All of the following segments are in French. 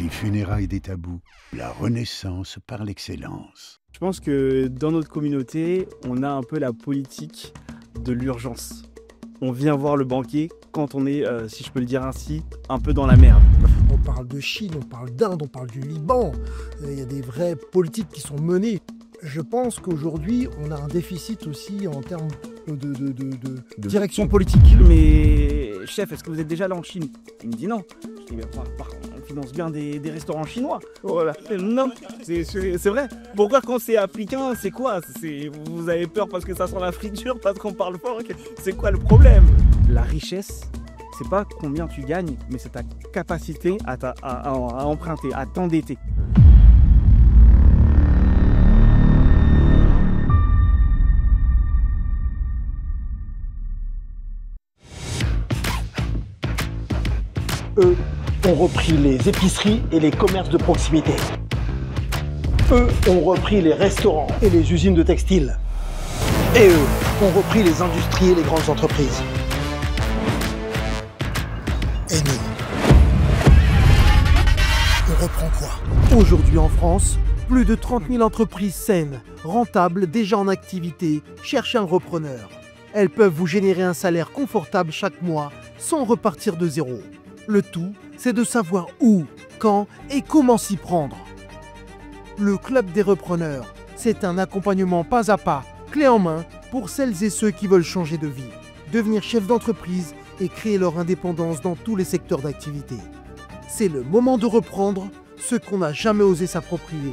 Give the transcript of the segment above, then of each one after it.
Les funérailles des tabous, la renaissance par l'excellence. Je pense que dans notre communauté, on a un peu la politique de l'urgence. On vient voir le banquier quand on est, si je peux le dire ainsi, un peu dans la merde. On parle de Chine, on parle d'Inde, on parle du Liban. Il y a des vraies politiques qui sont menées. Je pense qu'aujourd'hui, on a un déficit aussi en termes de direction politique. Mais chef, est-ce que vous êtes déjà allé en Chine? Il me dit non. Je dis mais on finance bien des restaurants chinois. Voilà. Non, c'est vrai. Pourquoi quand c'est africain, c'est quoi? Vous avez peur parce que ça sent la friture, parce qu'on parle fort? C'est quoi le problème? La richesse, c'est pas combien tu gagnes, mais c'est ta capacité à emprunter, à t'endetter. Eux ont repris les épiceries et les commerces de proximité. Eux ont repris les restaurants et les usines de textiles. Et eux ont repris les industries et les grandes entreprises. Et nous, on reprend quoi? Aujourd'hui en France, plus de 30 000 entreprises saines, rentables, déjà en activité, cherchent un repreneur. Elles peuvent vous générer un salaire confortable chaque mois sans repartir de zéro. Le tout, c'est de savoir où, quand et comment s'y prendre. Le Club des repreneurs, c'est un accompagnement pas à pas, clé en main, pour celles et ceux qui veulent changer de vie, devenir chef d'entreprise et créer leur indépendance dans tous les secteurs d'activité. C'est le moment de reprendre ce qu'on n'a jamais osé s'approprier.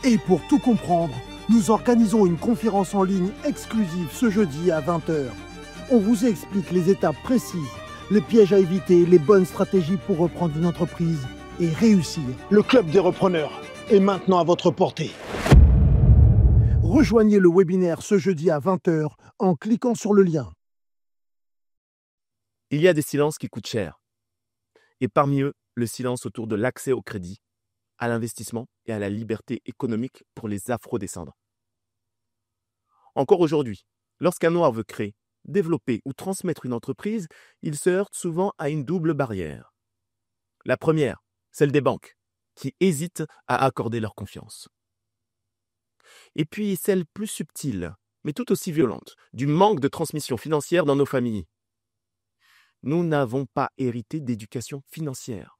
Et pour tout comprendre, nous organisons une conférence en ligne exclusive ce jeudi à 20h. On vous explique les étapes précises, les pièges à éviter, les bonnes stratégies pour reprendre une entreprise et réussir. Le Club des repreneurs est maintenant à votre portée. Rejoignez le webinaire ce jeudi à 20h en cliquant sur le lien. Il y a des silences qui coûtent cher. Et parmi eux, le silence autour de l'accès au crédit, à l'investissement et à la liberté économique pour les afro-descendants. Encore aujourd'hui, lorsqu'un noir veut créer, développer ou transmettre une entreprise, il se heurte souvent à une double barrière. La première, celle des banques, qui hésitent à accorder leur confiance. Et puis celle plus subtile, mais tout aussi violente, du manque de transmission financière dans nos familles. Nous n'avons pas hérité d'éducation financière.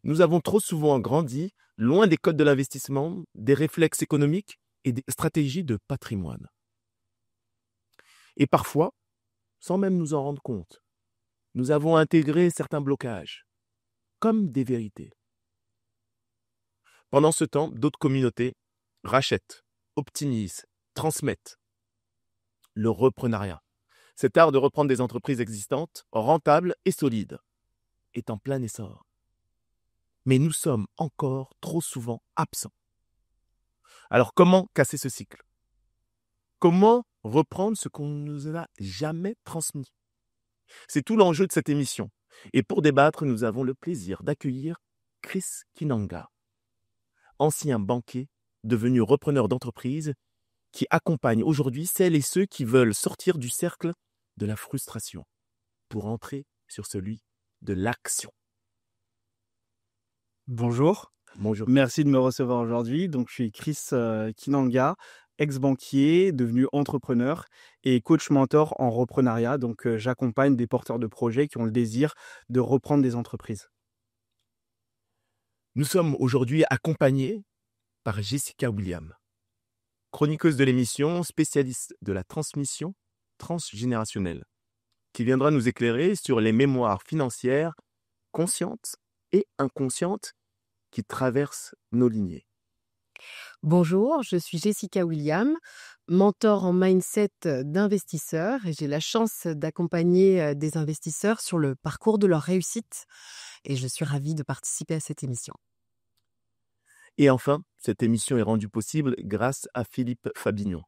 Nous avons trop souvent grandi loin des codes de l'investissement, des réflexes économiques et des stratégies de patrimoine. Et parfois, sans même nous en rendre compte, nous avons intégré certains blocages, comme des vérités. Pendant ce temps, d'autres communautés rachètent, optimisent, transmettent. Le reprenariat, cet art de reprendre des entreprises existantes, rentables et solides, est en plein essor. Mais nous sommes encore trop souvent absents. Alors comment casser ce cycle? Comment reprendre ce qu'on ne nous a jamais transmis? C'est tout l'enjeu de cette émission. Et pour débattre, nous avons le plaisir d'accueillir Chris Kinanga, ancien banquier devenu repreneur d'entreprise, qui accompagne aujourd'hui celles et ceux qui veulent sortir du cercle de la frustration pour entrer sur celui de l'action. Bonjour. Bonjour. Merci de me recevoir aujourd'hui. Donc, je suis Chris Kinanga, ex-banquier, devenu entrepreneur et coach mentor en reprenariat. Donc, j'accompagne des porteurs de projets qui ont le désir de reprendre des entreprises. Nous sommes aujourd'hui accompagnés par Jessica William, chroniqueuse de l'émission, spécialiste de la transmission transgénérationnelle, qui viendra nous éclairer sur les mémoires financières conscientes et inconscientes qui traversent nos lignées. Bonjour, je suis Jessica William, mentor en mindset d'investisseurs et j'ai la chance d'accompagner des investisseurs sur le parcours de leur réussite et je suis ravie de participer à cette émission. Et enfin, cette émission est rendue possible grâce à Philippe Fabignon,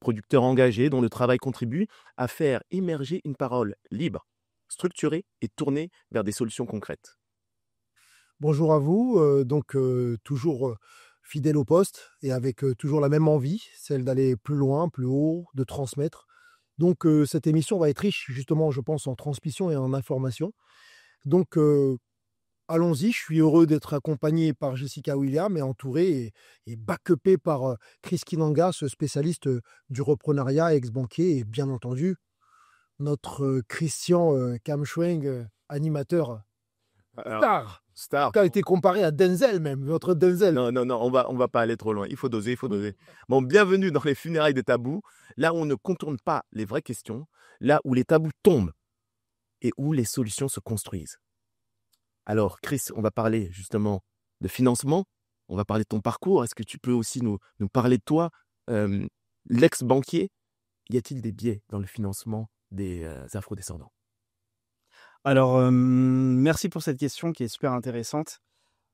producteur engagé dont le travail contribue à faire émerger une parole libre, structurée et tournée vers des solutions concrètes. Bonjour à vous, toujours fidèle au poste et avec toujours la même envie, celle d'aller plus loin, plus haut, de transmettre. Donc cette émission va être riche justement, je pense, en transmission et en information. Donc allons-y, je suis heureux d'être accompagné par Jessica William et entouré et back-upé par Chris Kinanga, ce spécialiste du reprenariat, ex-banquier, et bien entendu, notre Christian Kamschweng, animateur Alors, star. qui a été comparé à Denzel même, notre Denzel. Non, on va pas aller trop loin. Il faut doser. Bon, bienvenue dans les funérailles des tabous, là où on ne contourne pas les vraies questions, là où les tabous tombent et où les solutions se construisent. Alors, Chris, on va parler justement de financement, on va parler de ton parcours. Est-ce que tu peux aussi nous parler de toi, l'ex-banquier? Y a-t-il des biais dans le financement des afrodescendants? Alors, merci pour cette question qui est super intéressante.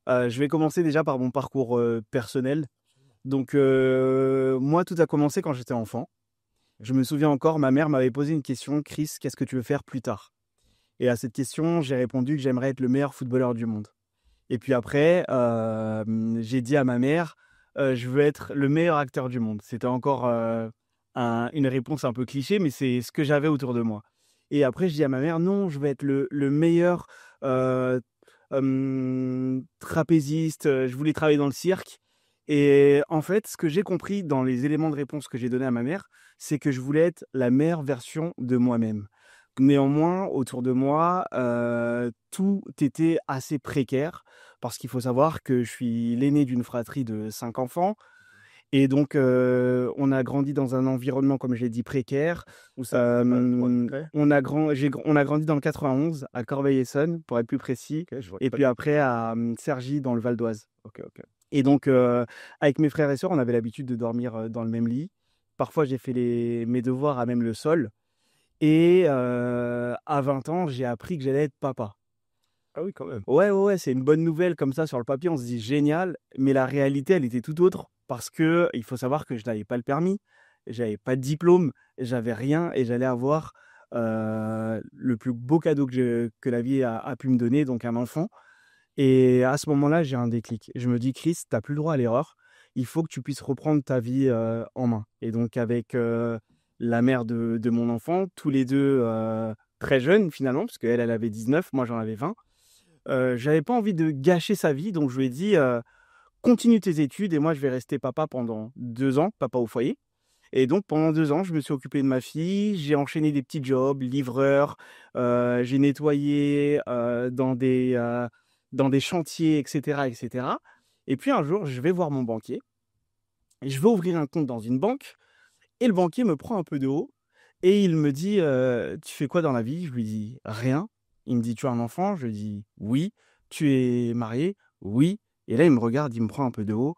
Je vais commencer déjà par mon parcours personnel. Donc, moi, tout a commencé quand j'étais enfant. Je me souviens encore, ma mère m'avait posé une question: Chris, qu'est-ce que tu veux faire plus tard? Et à cette question, j'ai répondu que j'aimerais être le meilleur footballeur du monde. Et puis après, j'ai dit à ma mère, je veux être le meilleur acteur du monde. C'était encore une réponse un peu cliché, mais c'est ce que j'avais autour de moi. Et après, je dis à ma mère, non, je veux être le meilleur trapéziste. Je voulais travailler dans le cirque. Et en fait, ce que j'ai compris dans les éléments de réponse que j'ai donnés à ma mère, c'est que je voulais être la meilleure version de moi-même. Néanmoins, autour de moi, tout était assez précaire parce qu'il faut savoir que je suis l'aîné d'une fratrie de 5 enfants. Et donc, on a grandi dans un environnement, comme je l'ai dit, précaire. Où ça, on a grandi dans le 91, à Corbeil-Essonnes, pour être plus précis. Okay, et puis après, à Cergy, dans le Val d'Oise. Ok. Et donc, avec mes frères et sœurs, on avait l'habitude de dormir dans le même lit. Parfois, j'ai fait mes devoirs à même le sol. Et à 20 ans, j'ai appris que j'allais être papa. Ah oui, quand même. Ouais, c'est une bonne nouvelle comme ça sur le papier, on se dit génial, mais la réalité, elle était tout autre parce que il faut savoir que je n'avais pas le permis, j'avais pas de diplôme, j'avais rien et j'allais avoir le plus beau cadeau que la vie a pu me donner, donc un enfant. Et à ce moment-là, j'ai un déclic. Je me dis, Chris, tu n'as plus le droit à l'erreur, il faut que tu puisses reprendre ta vie en main. Et donc avec la mère de mon enfant, tous les deux très jeunes finalement, parce qu'elle avait 19, moi j'en avais 20. J'avais pas envie de gâcher sa vie, donc je lui ai dit continue tes études et moi je vais rester papa pendant 2 ans, papa au foyer. Et donc pendant 2 ans, je me suis occupé de ma fille, j'ai enchaîné des petits jobs, livreur, j'ai nettoyé dans des chantiers, etc., etc. Et puis un jour, je vais voir mon banquier, et je vais ouvrir un compte dans une banque, et le banquier me prend un peu de haut, et il me dit tu fais quoi dans la vie? Je lui dis rien. Il me dit, tu as un enfant? Je lui dis, oui. Tu es marié? Oui. Et là, il me regarde, il me prend un peu de haut.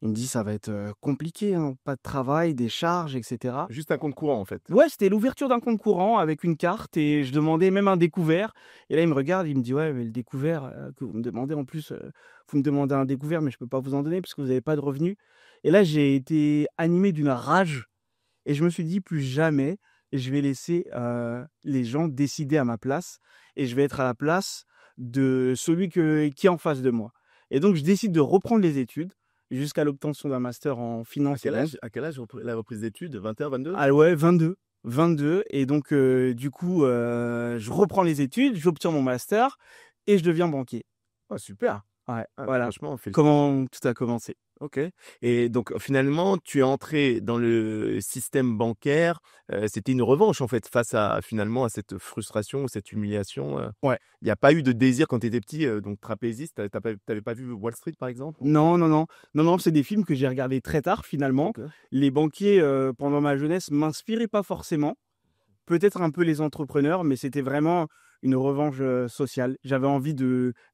Il me dit, ça va être compliqué, hein, pas de travail, des charges, etc. Juste un compte courant, en fait. Ouais, c'était l'ouverture d'un compte courant avec une carte et je demandais même un découvert. Et là, il me regarde, il me dit, ouais, mais le découvert que vous me demandez en plus, vous me demandez un découvert, mais je ne peux pas vous en donner parce que vous n'avez pas de revenus. Et là, j'ai été animé d'une rage et je me suis dit, plus jamais, je vais laisser les gens décider à ma place et je vais être à la place de celui qui est en face de moi. Et donc, je décide de reprendre les études jusqu'à l'obtention d'un master en finance. À quel âge la reprise d'études? 21, 22? Ah ouais, 22. Et donc, du coup, je reprends les études, j'obtiens mon master et je deviens banquier. Oh, super. Ouais, voilà. Franchement, Comment tout a commencé. Ok. Et donc, finalement, tu es entré dans le système bancaire. C'était une revanche, en fait, face à cette frustration, cette humiliation. Ouais. Il n'y a pas eu de désir quand tu étais petit, donc trapéziste. Tu n'avais pas vu Wall Street, par exemple? Non, c'est des films que j'ai regardés très tard, finalement. Okay. Les banquiers, pendant ma jeunesse, m'inspiraient pas forcément. Peut-être un peu les entrepreneurs, mais c'était vraiment une revanche sociale. J'avais envie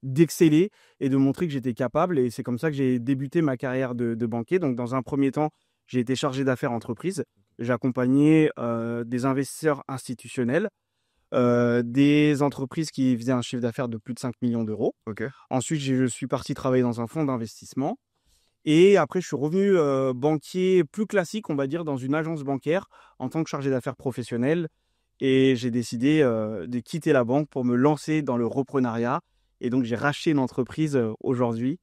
d'exceller et de montrer que j'étais capable. Et c'est comme ça que j'ai débuté ma carrière de banquier. Donc, dans un premier temps, j'ai été chargé d'affaires entreprises. J'accompagnais des investisseurs institutionnels, des entreprises qui faisaient un chiffre d'affaires de plus de 5 millions d'euros. Okay. Ensuite, je suis parti travailler dans un fonds d'investissement. Et après, je suis revenu banquier plus classique, on va dire, dans une agence bancaire en tant que chargé d'affaires professionnel. Et j'ai décidé de quitter la banque pour me lancer dans le reprenariat. Et donc, j'ai racheté une entreprise aujourd'hui.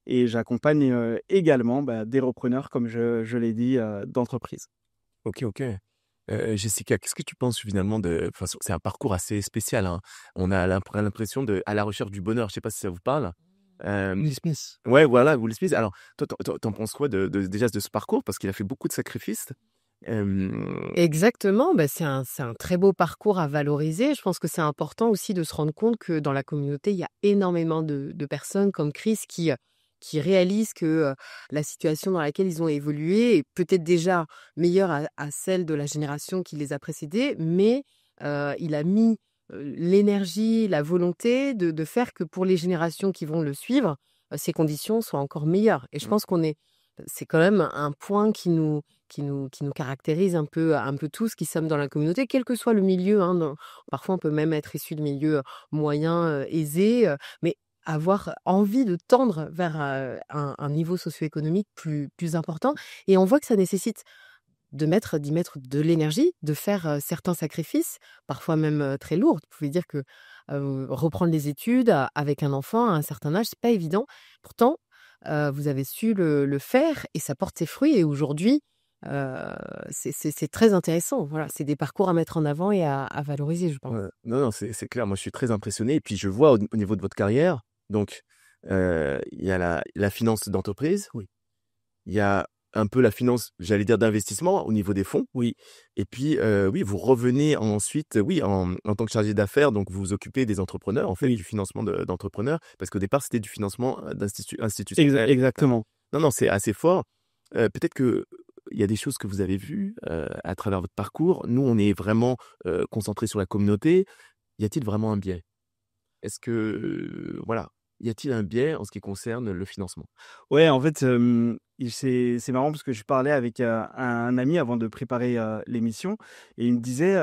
Et j'accompagne également des repreneurs, comme je l'ai dit, d'entreprise. Ok. Jessica, qu'est-ce que tu penses finalement de... Enfin, c'est un parcours assez spécial, hein. On a l'impression de à la recherche du bonheur. Je sais pas si ça vous parle. Will Smith. Ouais, voilà, Will Smith. Alors, toi, t'en penses quoi déjà de ce parcours? Parce qu'il a fait beaucoup de sacrifices. Exactement, bah, c'est un très beau parcours à valoriser. Je pense que c'est important aussi de se rendre compte que dans la communauté, il y a énormément de personnes comme Chris qui réalisent que la situation dans laquelle ils ont évolué est peut-être déjà meilleure à celle de la génération qui les a précédés, mais il a mis l'énergie, la volonté de faire que pour les générations qui vont le suivre, ces conditions soient encore meilleures. Et je pense c'est quand même un point qui nous caractérise un peu tous qui sommes dans la communauté, quel que soit le milieu. Hein, parfois, on peut même être issu de milieux moyens, aisés, mais avoir envie de tendre vers un niveau socio-économique plus important. Et on voit que ça nécessite d'y mettre de l'énergie, de faire certains sacrifices, parfois même très lourds. Vous pouvez dire que reprendre les études avec un enfant à un certain âge, c'est pas évident. Pourtant, vous avez su le faire et ça porte ses fruits. Et aujourd'hui, c'est très intéressant. Voilà, c'est des parcours à mettre en avant et à valoriser, je pense. Ouais. Non, c'est clair. Moi, je suis très impressionné. Et puis, je vois au niveau de votre carrière, donc, il y a la finance d'entreprise. Oui. Il y a un peu la finance, j'allais dire, d'investissement au niveau des fonds. Oui. Et puis, oui, vous revenez ensuite, oui, en tant que chargé d'affaires, donc vous vous occupez des entrepreneurs, en fait, du financement d'entrepreneurs, parce qu'au départ, c'était du financement institutionnel. Exactement. Non, c'est assez fort. Peut-être que il y a des choses que vous avez vues à travers votre parcours. Nous, on est vraiment concentrés sur la communauté. Y a-t-il vraiment un biais? Est-ce que, voilà, y a-t-il un biais en ce qui concerne le financement? Ouais, en fait, c'est marrant parce que je parlais avec un ami avant de préparer l'émission et il me disait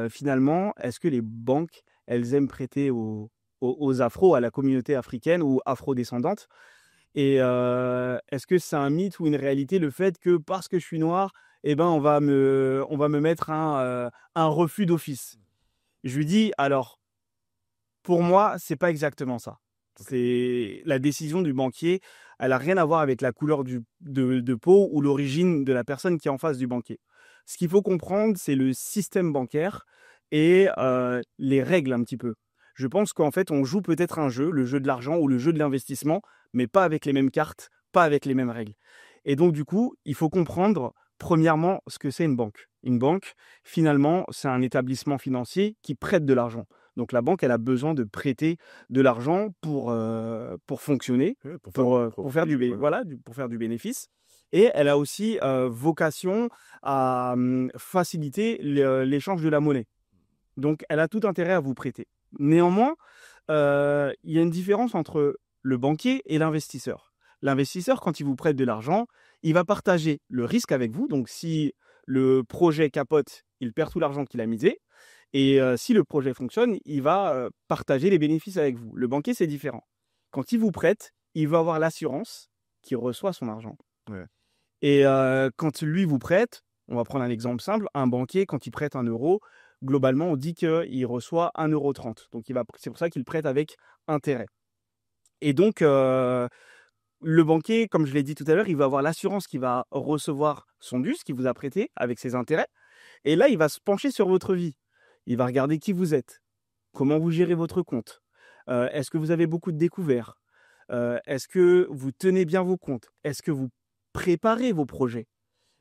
finalement, est-ce que les banques, elles aiment prêter aux afros, à la communauté africaine ou afro-descendante? Et est-ce que c'est un mythe ou une réalité le fait que parce que je suis noir, eh ben, on va me mettre un refus d'office? Je lui dis alors, pour moi, c'est pas exactement ça. C'est la décision du banquier, elle a rien à voir avec la couleur de peau ou l'origine de la personne qui est en face du banquier. Ce qu'il faut comprendre, c'est le système bancaire et les règles un petit peu. Je pense qu'en fait, on joue peut-être un jeu, le jeu de l'argent ou le jeu de l'investissement, mais pas avec les mêmes cartes, pas avec les mêmes règles. Et donc, du coup, il faut comprendre, premièrement, ce que c'est une banque. Une banque, finalement, c'est un établissement financier qui prête de l'argent. Donc, la banque, elle a besoin de prêter de l'argent pour fonctionner, Ouais, pour faire du, ouais. voilà, pour faire du bénéfice. Et elle a aussi vocation à faciliter l'échange de la monnaie. Donc, elle a tout intérêt à vous prêter. Néanmoins, il y a une différence entre le banquier et l'investisseur. L'investisseur, quand il vous prête de l'argent, il va partager le risque avec vous. Donc, si le projet capote, il perd tout l'argent qu'il a misé. Et si le projet fonctionne, il va partager les bénéfices avec vous. Le banquier, c'est différent. Quand il vous prête, il va avoir l'assurance qu'il reçoit son argent. Ouais. Et quand lui vous prête, on va prendre un exemple simple, un banquier, quand il prête 1 euro, globalement, on dit qu'il reçoit 1,30 €. Donc, c'est pour ça qu'il prête avec intérêt. Et donc, le banquier, comme je l'ai dit tout à l'heure, il va avoir l'assurance qu'il va recevoir son dû, ce qu'il vous a prêté, avec ses intérêts. Et là, il va se pencher sur votre vie. Il va regarder qui vous êtes, comment vous gérez votre compte. Est-ce que vous avez beaucoup de découverts? Est-ce que vous tenez bien vos comptes? Est-ce que vous préparez vos projets?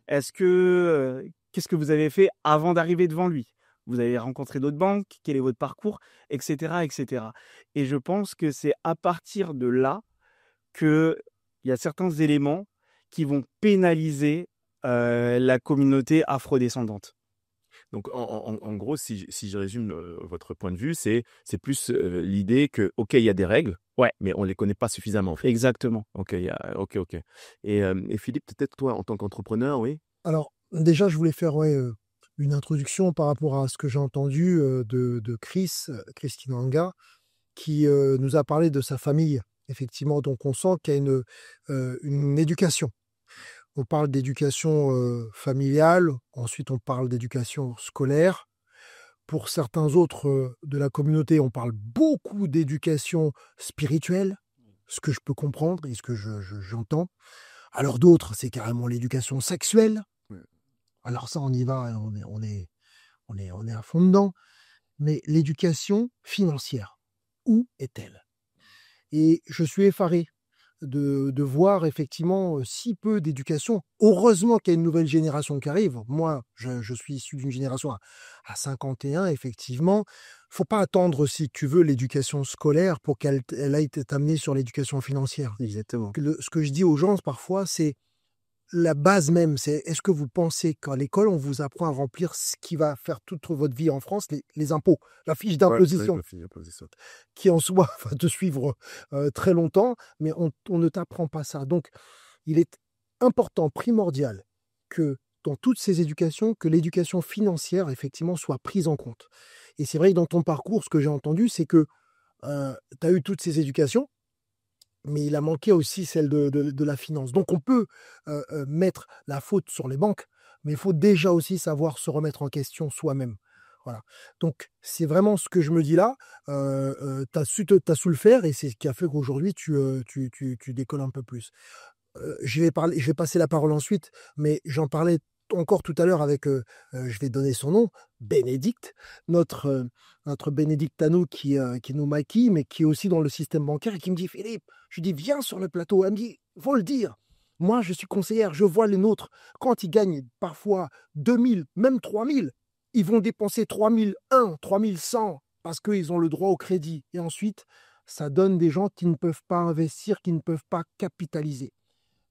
Qu'est-ce que vous avez fait avant d'arriver devant lui? Vous avez rencontré d'autres banques? Quel est votre parcours? Etc., etc. Et je pense que c'est à partir de là qu'il y a certains éléments qui vont pénaliser la communauté afrodescendante. Donc, en gros, si je résume votre point de vue, c'est plus l'idée que, OK, il y a des règles, Ouais. mais on ne les connaît pas suffisamment, en fait. Exactement. OK. Et Philippe, peut-être toi, en tant qu'entrepreneur, oui? Alors, déjà, je voulais faire une introduction par rapport à ce que j'ai entendu de Christine Anga, qui nous a parlé de sa famille. Effectivement, donc on sent qu'il y a une éducation. On parle d'éducation familiale, ensuite on parle d'éducation scolaire. Pour certains autres de la communauté, on parle beaucoup d'éducation spirituelle, ce que je peux comprendre et ce que j'entends. Alors d'autres, c'est carrément l'éducation sexuelle. Ouais. Alors ça, on y va, on est on est à fond dedans. Mais l'éducation financière, où est-elle? Et je suis effaré de voir effectivement si peu d'éducation. Heureusement qu'il y a une nouvelle génération qui arrive. Moi, je suis issu d'une génération à 51, effectivement. Faut pas attendre, si tu veux, l'éducation scolaire pour qu'elle aille t'amener sur l'éducation financière. Exactement. Ce que je dis aux gens parfois, c'est la base même. C'est est-ce que vous pensez qu'à l'école, on vous apprend à remplir ce qui va faire toute votre vie en France, les impôts, la fiche d'imposition, qui en soi va te suivre très longtemps, mais on ne t'apprend pas ça. Donc, il est important, primordial, que dans toutes ces éducations, que l'éducation financière, effectivement, soit prise en compte. Et c'est vrai que dans ton parcours, ce que j'ai entendu, c'est que tu as eu toutes ces éducations, mais il a manqué aussi celle de la finance. Donc, on peut mettre la faute sur les banques, mais il faut déjà aussi savoir se remettre en question soi-même. Voilà. Donc, c'est vraiment ce que je me dis là. T'as su le faire et c'est ce qui a fait qu'aujourd'hui, tu décolles un peu plus. Je vais passer la parole ensuite, mais j'en parlais encore tout à l'heure avec, je vais donner son nom, Bénédicte, notre Bénédicte à nous qui nous maquille, mais qui est aussi dans le système bancaire et qui me dit, Philippe, je lui dis, viens sur le plateau. Elle me dit, faut le dire. Moi, je suis conseillère, je vois les nôtres. Quand ils gagnent parfois 2000, même 3000, ils vont dépenser 3001, 3100 parce qu'ils ont le droit au crédit. Et ensuite, ça donne des gens qui ne peuvent pas investir, qui ne peuvent pas capitaliser.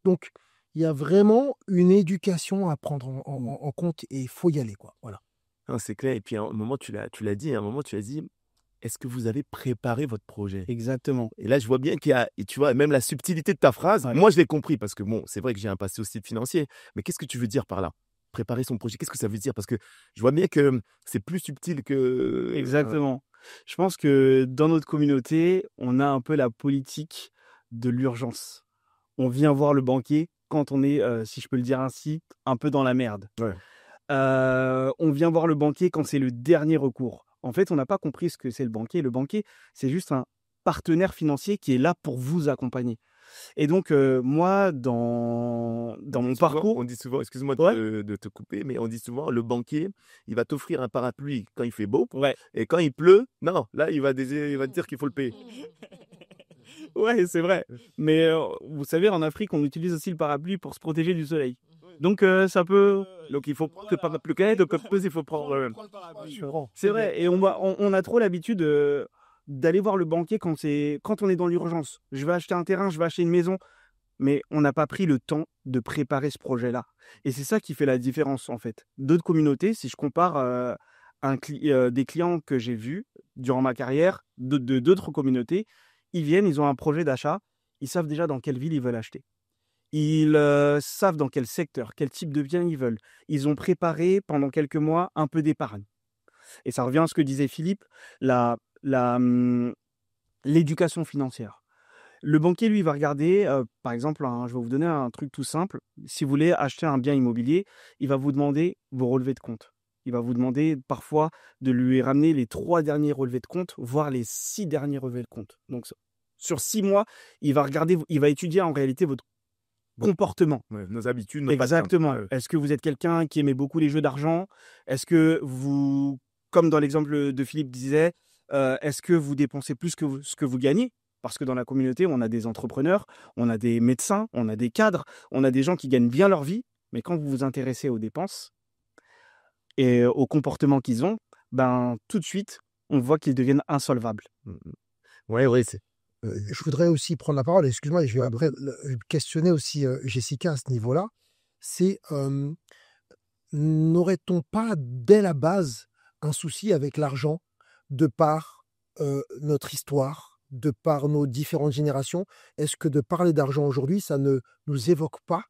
Donc, il y a vraiment une éducation à prendre en compte et il faut y aller, quoi. Voilà. Non, c'est clair. Et puis, à un moment, tu l'as dit, est-ce que vous avez préparé votre projet? Exactement. Et là, je vois bien qu'il y a, et tu vois, même la subtilité de ta phrase, Ouais. moi, je l'ai compris parce que bon, c'est vrai que j'ai un passé aussi financier. Mais qu'est-ce que tu veux dire par là? Préparer son projet, qu'est-ce que ça veut dire? Parce que je vois bien que c'est plus subtil que. Exactement. Je pense que dans notre communauté, on a un peu la politique de l'urgence. On vient voir le banquier quand on est, si je peux le dire ainsi, un peu dans la merde. Ouais. On vient voir le banquier quand c'est le dernier recours. En fait, on n'a pas compris ce que c'est le banquier. Le banquier, c'est juste un partenaire financier qui est là pour vous accompagner. Et donc, moi, dans mon parcours... On dit souvent, excuse-moi Ouais. de te couper, mais on dit souvent, le banquier, il va t'offrir un parapluie quand il fait beau, Ouais, et quand il pleut, non, là, il va te dire qu'il faut le payer. ouais, c'est vrai. Mais vous savez, en Afrique, on utilise aussi le parapluie pour se protéger du soleil. Donc, ça peut... Donc, il faut prendre le parapluie quand même, donc en plus, il faut prendre le même. C'est vrai. Et on a trop l'habitude d'aller voir le banquier quand on est dans l'urgence. Je vais acheter un terrain, je vais acheter une maison. Mais on n'a pas pris le temps de préparer ce projet-là. Et c'est ça qui fait la différence, en fait. D'autres communautés, si je compare des clients que j'ai vus durant ma carrière, de d'autres communautés, ils viennent, ils ont un projet d'achat, ils savent déjà dans quelle ville ils veulent acheter. Ils savent dans quel secteur, quel type de bien ils veulent. Ils ont préparé pendant quelques mois un peu d'épargne. Et ça revient à ce que disait Philippe, l'éducation financière. Le banquier, lui, va regarder, par exemple, je vais vous donner un truc tout simple. Si vous voulez acheter un bien immobilier, il va vous demander vos relevés de compte. Il va vous demander parfois de lui ramener les 3 derniers relevés de compte, voire les 6 derniers relevés de compte. Donc, sur 6 mois, il va étudier en réalité votre comportement. Ouais, nos habitudes, nos Exactement. passe-temps. Est-ce que vous êtes quelqu'un qui aimait beaucoup les jeux d'argent? Est-ce que vous, comme dans l'exemple de Philippe disait, est-ce que vous dépensez plus que ce que vous gagnez? Parce que dans la communauté, on a des entrepreneurs, on a des médecins, on a des cadres, on a des gens qui gagnent bien leur vie. Mais quand vous vous intéressez aux dépenses et au comportement qu'ils ont, ben, tout de suite, on voit qu'ils deviennent insolvables. Ouais, c'est. Je voudrais aussi prendre la parole, excuse-moi, et je vais après questionner aussi Jessica à ce niveau-là. C'est, n'aurait-on pas, dès la base, un souci avec l'argent, de par notre histoire, de par nos différentes générations? Est-ce que de parler d'argent aujourd'hui, ça ne nous évoque pas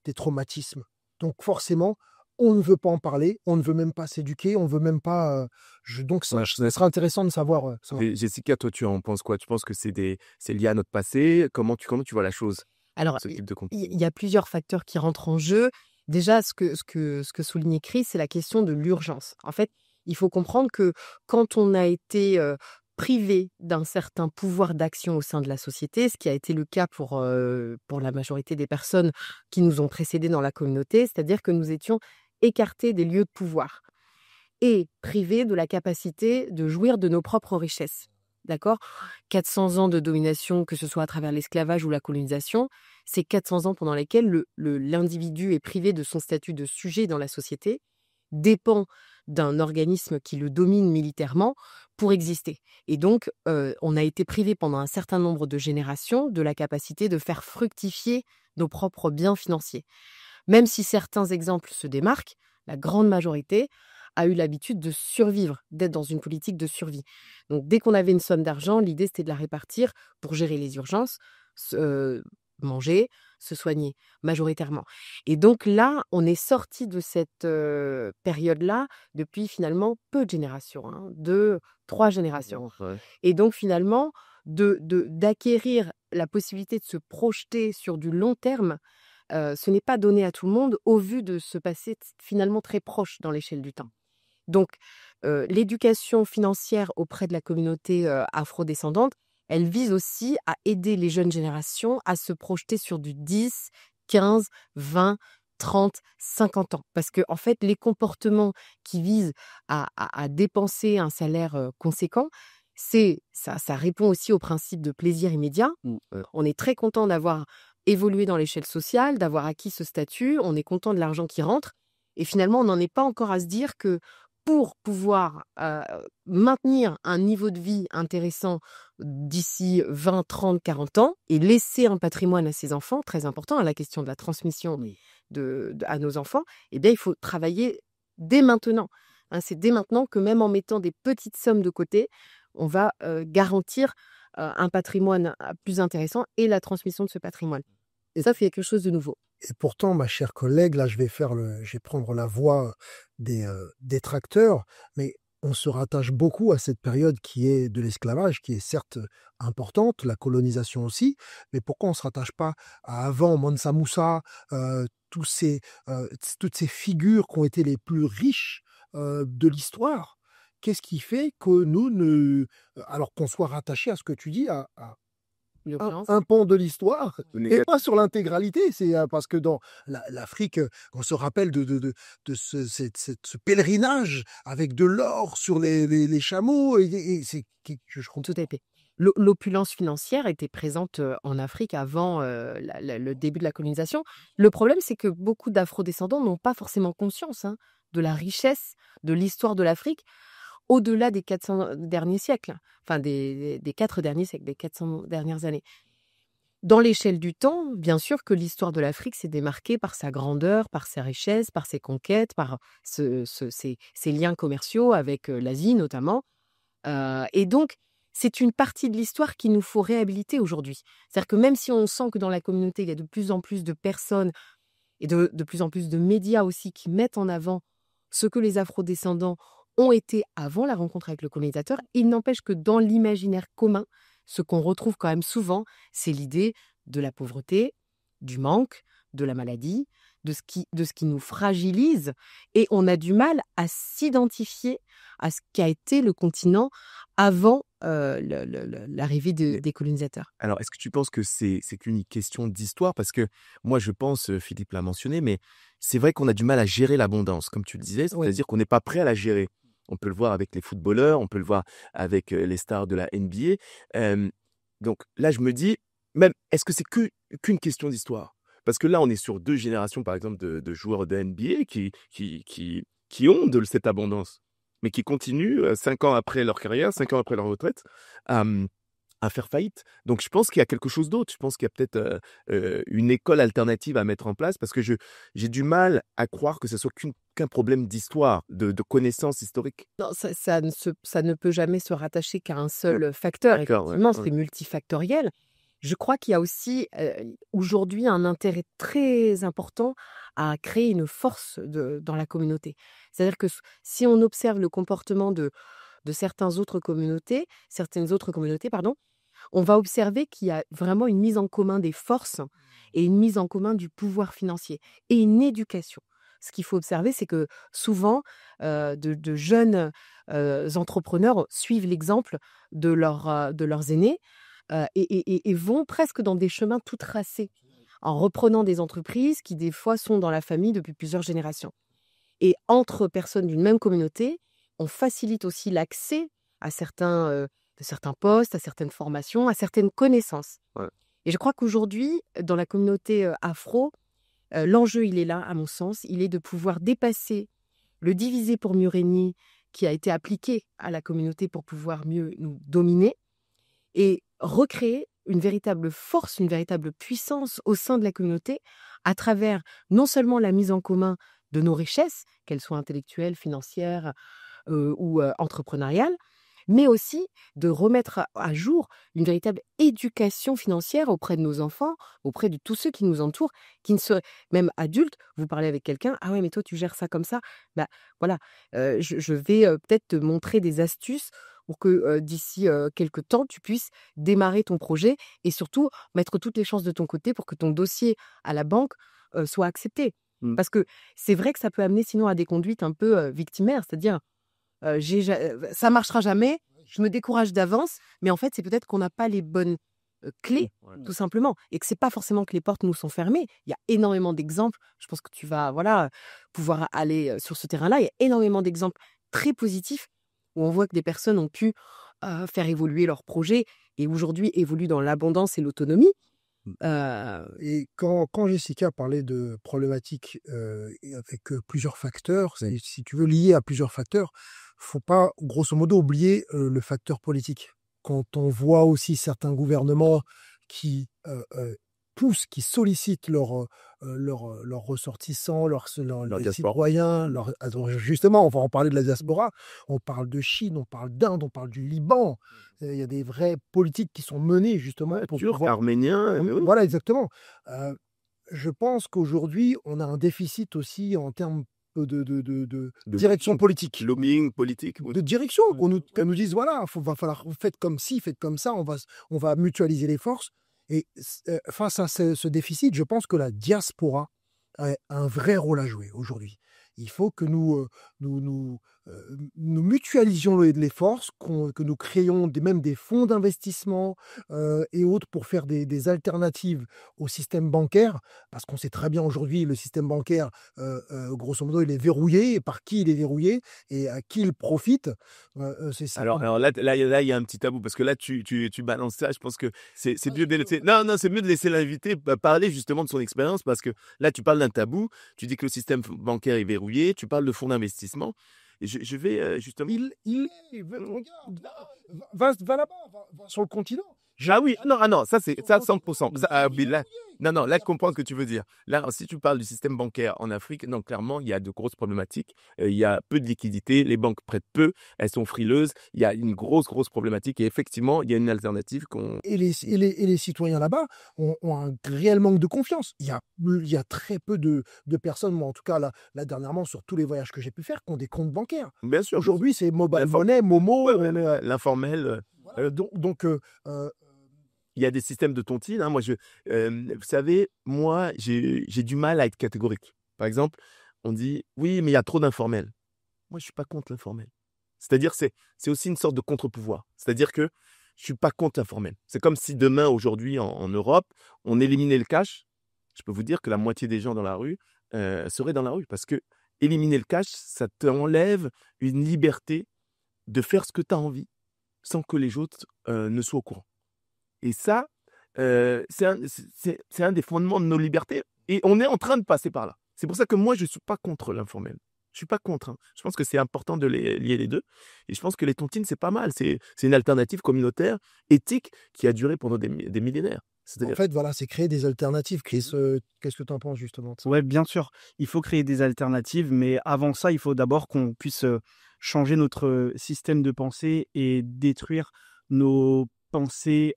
des traumatismes? Donc forcément, on ne veut pas en parler, on ne veut même pas s'éduquer, on ne veut même pas... donc ça sera intéressant de savoir. Et Jessica, toi, tu en penses quoi? Tu penses que c'est lié à notre passé? Comment tu vois la chose, Alors, ce type de compte? il y a plusieurs facteurs qui rentrent en jeu. Déjà, ce que soulignait Chris, c'est la question de l'urgence. En fait, il faut comprendre que quand on a été privé d'un certain pouvoir d'action au sein de la société, ce qui a été le cas pour la majorité des personnes qui nous ont précédés dans la communauté, c'est-à-dire que nous étions écartés des lieux de pouvoir. et privés de la capacité de jouir de nos propres richesses. D'accord ? 400 ans de domination, que ce soit à travers l'esclavage ou la colonisation, c'est 400 ans pendant lesquels l'individu est privé de son statut de sujet dans la société, dépend d'un organisme qui le domine militairement pour exister. Et donc, on a été privé pendant un certain nombre de générations de la capacité de faire fructifier nos propres biens financiers. Même si certains exemples se démarquent, la grande majorité a eu l'habitude de survivre, d'être dans une politique de survie. Donc, dès qu'on avait une somme d'argent, l'idée, c'était de la répartir pour gérer les urgences, manger, se soigner, majoritairement. Et donc là, on est sorti de cette période-là depuis finalement peu de générations, 2, 3 générations. Ouais. Et donc finalement, d'acquérir la possibilité de se projeter sur du long terme, ce n'est pas donné à tout le monde au vu de ce passé finalement très proche dans l'échelle du temps. Donc, l'éducation financière auprès de la communauté afrodescendante, elle vise aussi à aider les jeunes générations à se projeter sur du 10, 15, 20, 30, 50 ans. Parce que, en fait, les comportements qui visent à dépenser un salaire conséquent, ça répond aussi au principe de plaisir immédiat. On est très content d'avoir évolué dans l'échelle sociale, d'avoir acquis ce statut, on est content de l'argent qui rentre. Et finalement, on n'en est pas encore à se dire que pour pouvoir maintenir un niveau de vie intéressant d'ici 20, 30, 40 ans et laisser un patrimoine à ses enfants, très important, à la question de la transmission à nos enfants, eh bien, il faut travailler dès maintenant. C'est dès maintenant que même en mettant des petites sommes de côté, on va garantir un patrimoine plus intéressant et la transmission de ce patrimoine. Et ça fait quelque chose de nouveau. Et pourtant, ma chère collègue, là, je vais prendre la voix des détracteurs, mais on se rattache beaucoup à cette période qui est de l'esclavage, qui est certes importante, la colonisation aussi, mais pourquoi on ne se rattache pas à avant Mansa Moussa, toutes ces figures qui ont été les plus riches de l'histoire? Qu'est-ce qui fait que nous, alors qu'on soit rattaché à ce que tu dis, à un pan de l'histoire et pas sur l'intégralité. C'est parce que dans l'Afrique, on se rappelle de ce pèlerinage avec de l'or sur les chameaux et c'est je comprends. Tout à fait. L'opulence financière était présente en Afrique avant le début de la colonisation. Le problème, c'est que beaucoup d'afrodescendants n'ont pas forcément conscience de la richesse de l'histoire de l'Afrique au-delà des 400 derniers siècles, enfin des 4 derniers siècles, des 400 dernières années. Dans l'échelle du temps, bien sûr que l'histoire de l'Afrique s'est démarquée par sa grandeur, par ses richesses, par ses conquêtes, par ses liens commerciaux avec l'Asie notamment. Et donc, c'est une partie de l'histoire qu'il nous faut réhabiliter aujourd'hui. C'est-à-dire que même si on sent que dans la communauté, il y a de plus en plus de personnes et de plus en plus de médias aussi qui mettent en avant ce que les afrodescendants ont été avant la rencontre avec le colonisateur, il n'empêche que dans l'imaginaire commun, ce qu'on retrouve quand même souvent, c'est l'idée de la pauvreté, du manque, de la maladie, de ce qui nous fragilise, et on a du mal à s'identifier à ce qu'a été le continent avant l'arrivée des colonisateurs. Alors, est-ce que tu penses que c'est qu'une question d'histoire? Parce que moi, je pense, Philippe l'a mentionné, mais c'est vrai qu'on a du mal à gérer l'abondance, comme tu le disais, c'est-à-dire qu'on n'est pas prêt à la gérer. On peut le voir avec les footballeurs, on peut le voir avec les stars de la NBA. Donc là, je me dis, même, est-ce que c'est qu'une question d'histoire? Parce que là, on est sur 2 générations, par exemple, de joueurs de NBA qui ont de cette abondance, mais qui continuent 5 ans après leur carrière, 5 ans après leur retraite, à faire faillite. Donc, je pense qu'il y a quelque chose d'autre. Je pense qu'il y a peut-être une école alternative à mettre en place parce que j'ai du mal à croire que ce soit qu'un problème d'histoire, de connaissance historique. Non, ça ne peut jamais se rattacher qu'à un seul facteur. Effectivement, c'est multifactoriel. Je crois qu'il y a aussi aujourd'hui un intérêt très important à créer une force dans la communauté. C'est-à-dire que si on observe le comportement de certaines autres communautés, on va observer qu'il y a vraiment une mise en commun des forces et une mise en commun du pouvoir financier et une éducation. Ce qu'il faut observer, c'est que souvent, de jeunes entrepreneurs suivent l'exemple de leurs aînés et vont presque dans des chemins tout tracés, en reprenant des entreprises qui, des fois, sont dans la famille depuis plusieurs générations. Et entre personnes d'une même communauté, on facilite aussi l'accès à certains postes, à certaines formations, à certaines connaissances. Ouais. Et je crois qu'aujourd'hui, dans la communauté afro, l'enjeu, il est là, à mon sens, il est de pouvoir dépasser le diviser pour mieux régner qui a été appliqué à la communauté pour pouvoir mieux nous dominer et recréer une véritable force, une véritable puissance au sein de la communauté à travers non seulement la mise en commun de nos richesses, qu'elles soient intellectuelles, financières ou entrepreneuriales, mais aussi de remettre à jour une véritable éducation financière auprès de nos enfants, auprès de tous ceux qui nous entourent, qui ne seraient même adultes. Vous parlez avec quelqu'un, ah ouais, mais toi tu gères ça comme ça. Bah voilà, je vais peut-être te montrer des astuces pour que d'ici quelques temps, tu puisses démarrer ton projet et surtout mettre toutes les chances de ton côté pour que ton dossier à la banque soit accepté. Mm. Parce que c'est vrai que ça peut amener sinon à des conduites un peu victimaires, c'est-à-dire ça marchera jamais, je me décourage d'avance, mais en fait, c'est peut-être qu'on n'a pas les bonnes clés, Ouais. tout simplement, et que c'est pas forcément que les portes nous sont fermées. Il y a énormément d'exemples. Je pense que tu vas, pouvoir aller sur ce terrain-là. Il y a énormément d'exemples très positifs où on voit que des personnes ont pu faire évoluer leur projet et aujourd'hui évoluent dans l'abondance et l'autonomie. Et quand Jessica parlait de problématiques et avec plusieurs facteurs, si tu veux lier à plusieurs facteurs, faut pas grosso modo oublier le facteur politique. Quand on voit aussi certains gouvernements qui poussent, qui sollicitent leurs ressortissants, leurs Leur les diaspora. citoyens, alors justement, on va en parler de la diaspora, on parle de Chine, on parle d'Inde, on parle du Liban. Il y a des vraies politiques qui sont menées justement pour Turc, pouvoir... arménien, mais oui. Voilà, exactement. Je pense qu'aujourd'hui, on a un déficit aussi en termes de direction politique. Lobbying politique. Oui. De direction, qu'on nous dise, voilà, va falloir, faites comme ci, faites comme ça, on va mutualiser les forces. Et face à ce déficit, je pense que la diaspora a un vrai rôle à jouer aujourd'hui. Il faut que nous mutualisions les forces, que nous créions même des fonds d'investissement et autres pour faire des alternatives au système bancaire, parce qu'on sait très bien aujourd'hui, le système bancaire, grosso modo, il est verrouillé, et par qui il est verrouillé, et à qui il profite. Alors là, il y a un petit tabou, parce que là, tu balances ça, je pense que c'est mieux de laisser... Non, c'est mieux de laisser l'invité parler justement de son expérience, parce que là, tu parles d'un tabou, tu dis que le système bancaire est verrouillé, tu parles de fonds d'investissement, et je vais justement... Regarde, va là-bas, va sur le continent. Ah oui, non, ça c'est ça 100%. Là, je comprends ce que tu veux dire. Là, si tu parles du système bancaire en Afrique, non, clairement, il y a de grosses problématiques. Il y a peu de liquidités, les banques prêtent peu, elles sont frileuses. Il y a une grosse problématique et effectivement, il y a une alternative qu'on... Et les citoyens là-bas ont un réel manque de confiance. Il y a très peu de personnes, moi en tout cas, là dernièrement, sur tous les voyages que j'ai pu faire, qui ont des comptes bancaires. Bien sûr. Aujourd'hui, c'est mobile money, Momo. Ouais, l'informel. Donc, il y a des systèmes de tontine. Hein. Moi, vous savez, moi, j'ai du mal à être catégorique. Par exemple, on dit, oui, mais il y a trop d'informels. Moi, je suis pas contre l'informel. C'est-à-dire, c'est aussi une sorte de contre-pouvoir. C'est-à-dire que je suis pas contre l'informel. C'est comme si demain, aujourd'hui, en Europe, on éliminait le cash. Je peux vous dire que la moitié des gens dans la rue seraient dans la rue. Parce que éliminer le cash, ça t'enlève une liberté de faire ce que tu as envie sans que les autres ne soient au courant. Et ça, c'est un des fondements de nos libertés. Et on est en train de passer par là. C'est pour ça que moi, je ne suis pas contre l'informel. Je ne suis pas contre. Hein. Je pense que c'est important de lier les deux. Et je pense que les tontines, c'est pas mal. C'est une alternative communautaire, éthique, qui a duré pendant des millénaires. En fait, voilà, c'est créer des alternatives. Chris, qu'est-ce que tu en penses justement de ça? Ouais, bien sûr. Il faut créer des alternatives, mais avant ça, il faut d'abord qu'on puisse changer notre système de pensée et détruire nos pensées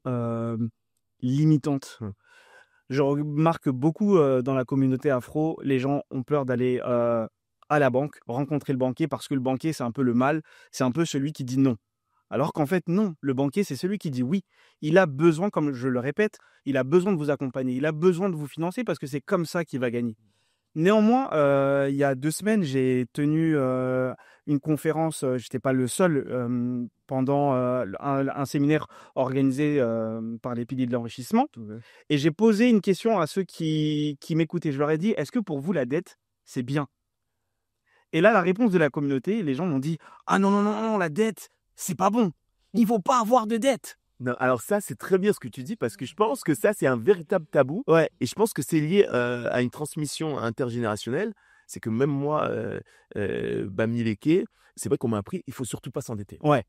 limitantes. Je remarque beaucoup dans la communauté afro, les gens ont peur d'aller à la banque, rencontrer le banquier, parce que le banquier, c'est un peu le mal, c'est un peu celui qui dit non. Alors qu'en fait, non, le banquier, c'est celui qui dit oui. Il a besoin, comme je le répète, il a besoin de vous accompagner, il a besoin de vous financer, parce que c'est comme ça qu'il va gagner. Néanmoins, il y a 2 semaines, j'ai tenu une conférence, je n'étais pas le seul, pendant un séminaire organisé par les piliers de l'enrichissement. Et j'ai posé une question à ceux qui m'écoutaient. Je leur ai dit, est-ce que pour vous, la dette, c'est bien? Et là, la réponse de la communauté, les gens m'ont dit « Ah non, non, non, non, la dette, c'est pas bon. Il faut pas avoir de dette. Non, alors ça, c'est très bien ce que tu dis parce que je pense que ça, c'est un véritable tabou. » Ouais. Et je pense que c'est lié à une transmission intergénérationnelle. C'est que même moi, Bamileke, c'est vrai qu'on m'a appris, il faut surtout pas s'endetter. Ouais.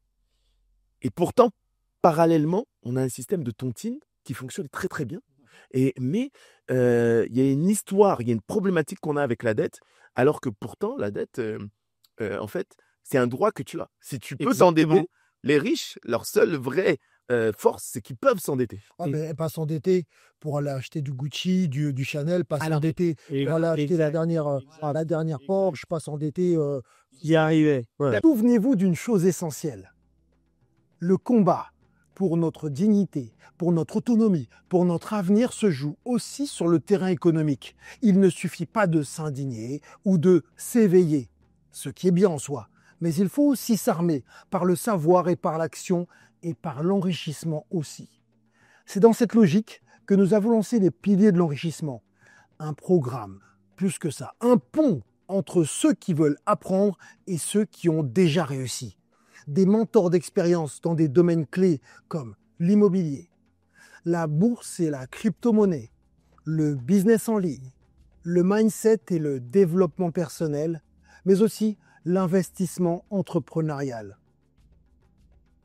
Et pourtant, parallèlement, on a un système de tontine qui fonctionne très très bien. Mais il y a une histoire, il y a une problématique qu'on a avec la dette, alors que pourtant, la dette, en fait, c'est un droit que tu as. Si tu peux Exactement. t'endetter, les riches, leur seule vraie force, c'est qu'ils peuvent s'endetter. Ah, mais pas s'endetter pour aller acheter du Gucci, du Chanel, pas Alors, s'endetter pour aller acheter la dernière Porsche, pas s'endetter. J'y arrivais. Ouais. Souvenez-vous d'une chose essentielle. Le combat pour notre dignité, pour notre autonomie, pour notre avenir se joue aussi sur le terrain économique. Il ne suffit pas de s'indigner ou de s'éveiller, ce qui est bien en soi, mais il faut aussi s'armer par le savoir et par l'action et par l'enrichissement aussi. C'est dans cette logique que nous avons lancé les piliers de l'enrichissement. Un programme, plus que ça, un pont entre ceux qui veulent apprendre et ceux qui ont déjà réussi. Des mentors d'expérience dans des domaines clés comme l'immobilier, la bourse et la crypto-monnaie, le business en ligne, le mindset et le développement personnel, mais aussi l'investissement entrepreneurial.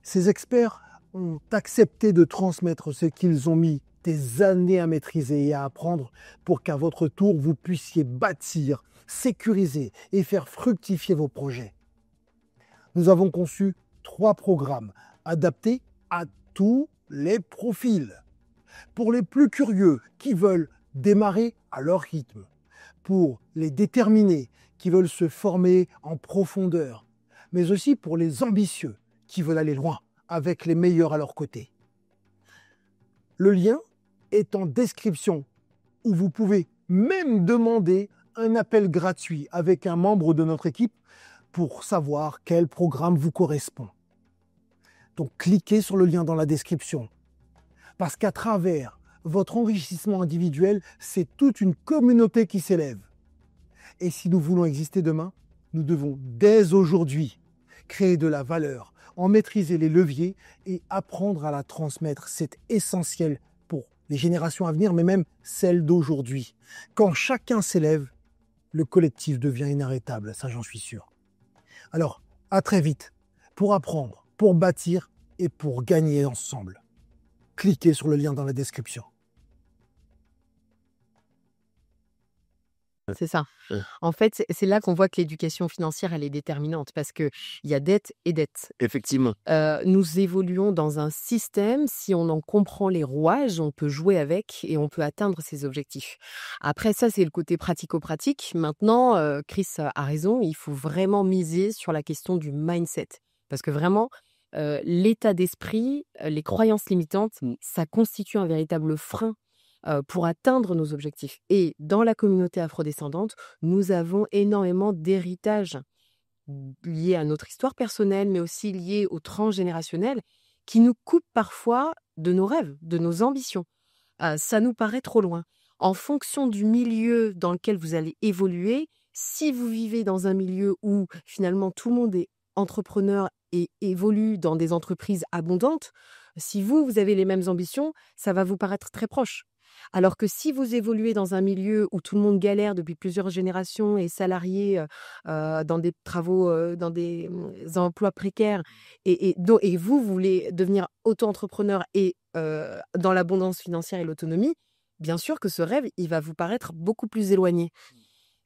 Ces experts ont accepté de transmettre ce qu'ils ont mis des années à maîtriser et à apprendre pour qu'à votre tour, vous puissiez bâtir, sécuriser et faire fructifier vos projets. Nous avons conçu 3 programmes adaptés à tous les profils. Pour les plus curieux qui veulent démarrer à leur rythme. Pour les déterminés qui veulent se former en profondeur. Mais aussi pour les ambitieux qui veulent aller loin avec les meilleurs à leur côté. Le lien est en description où vous pouvez même demander un appel gratuit avec un membre de notre équipe pour savoir quel programme vous correspond. Donc cliquez sur le lien dans la description. Parce qu'à travers votre enrichissement individuel, c'est toute une communauté qui s'élève. Et si nous voulons exister demain, nous devons dès aujourd'hui créer de la valeur, en maîtriser les leviers et apprendre à la transmettre. C'est essentiel pour les générations à venir, mais même celles d'aujourd'hui. Quand chacun s'élève, le collectif devient inarrêtable, ça j'en suis sûr. Alors, à très vite pour apprendre, pour bâtir et pour gagner ensemble. Cliquez sur le lien dans la description. C'est ça. Ouais. En fait, c'est là qu'on voit que l'éducation financière, elle est déterminante parce qu'il y a dette et dette. Effectivement. Nous évoluons dans un système, si on en comprend les rouages, on peut jouer avec et on peut atteindre ses objectifs. Après, ça, c'est le côté pratico-pratique. Maintenant, Chris a raison, il faut vraiment miser sur la question du mindset. Parce que vraiment, l'état d'esprit, les croyances limitantes, ça constitue un véritable frein pour atteindre nos objectifs. Et dans la communauté afrodescendante, nous avons énormément d'héritages liés à notre histoire personnelle, mais aussi liés au transgénérationnel, qui nous coupent parfois de nos rêves, de nos ambitions. Ça nous paraît trop loin. En fonction du milieu dans lequel vous allez évoluer, si vous vivez dans un milieu où finalement tout le monde est entrepreneur et évolue dans des entreprises abondantes, si vous avez les mêmes ambitions, ça va vous paraître très proche. Alors que si vous évoluez dans un milieu où tout le monde galère depuis plusieurs générations et salarié dans des travaux, dans des emplois précaires, et vous voulez devenir auto-entrepreneur et dans l'abondance financière et l'autonomie, bien sûr que ce rêve, il va vous paraître beaucoup plus éloigné.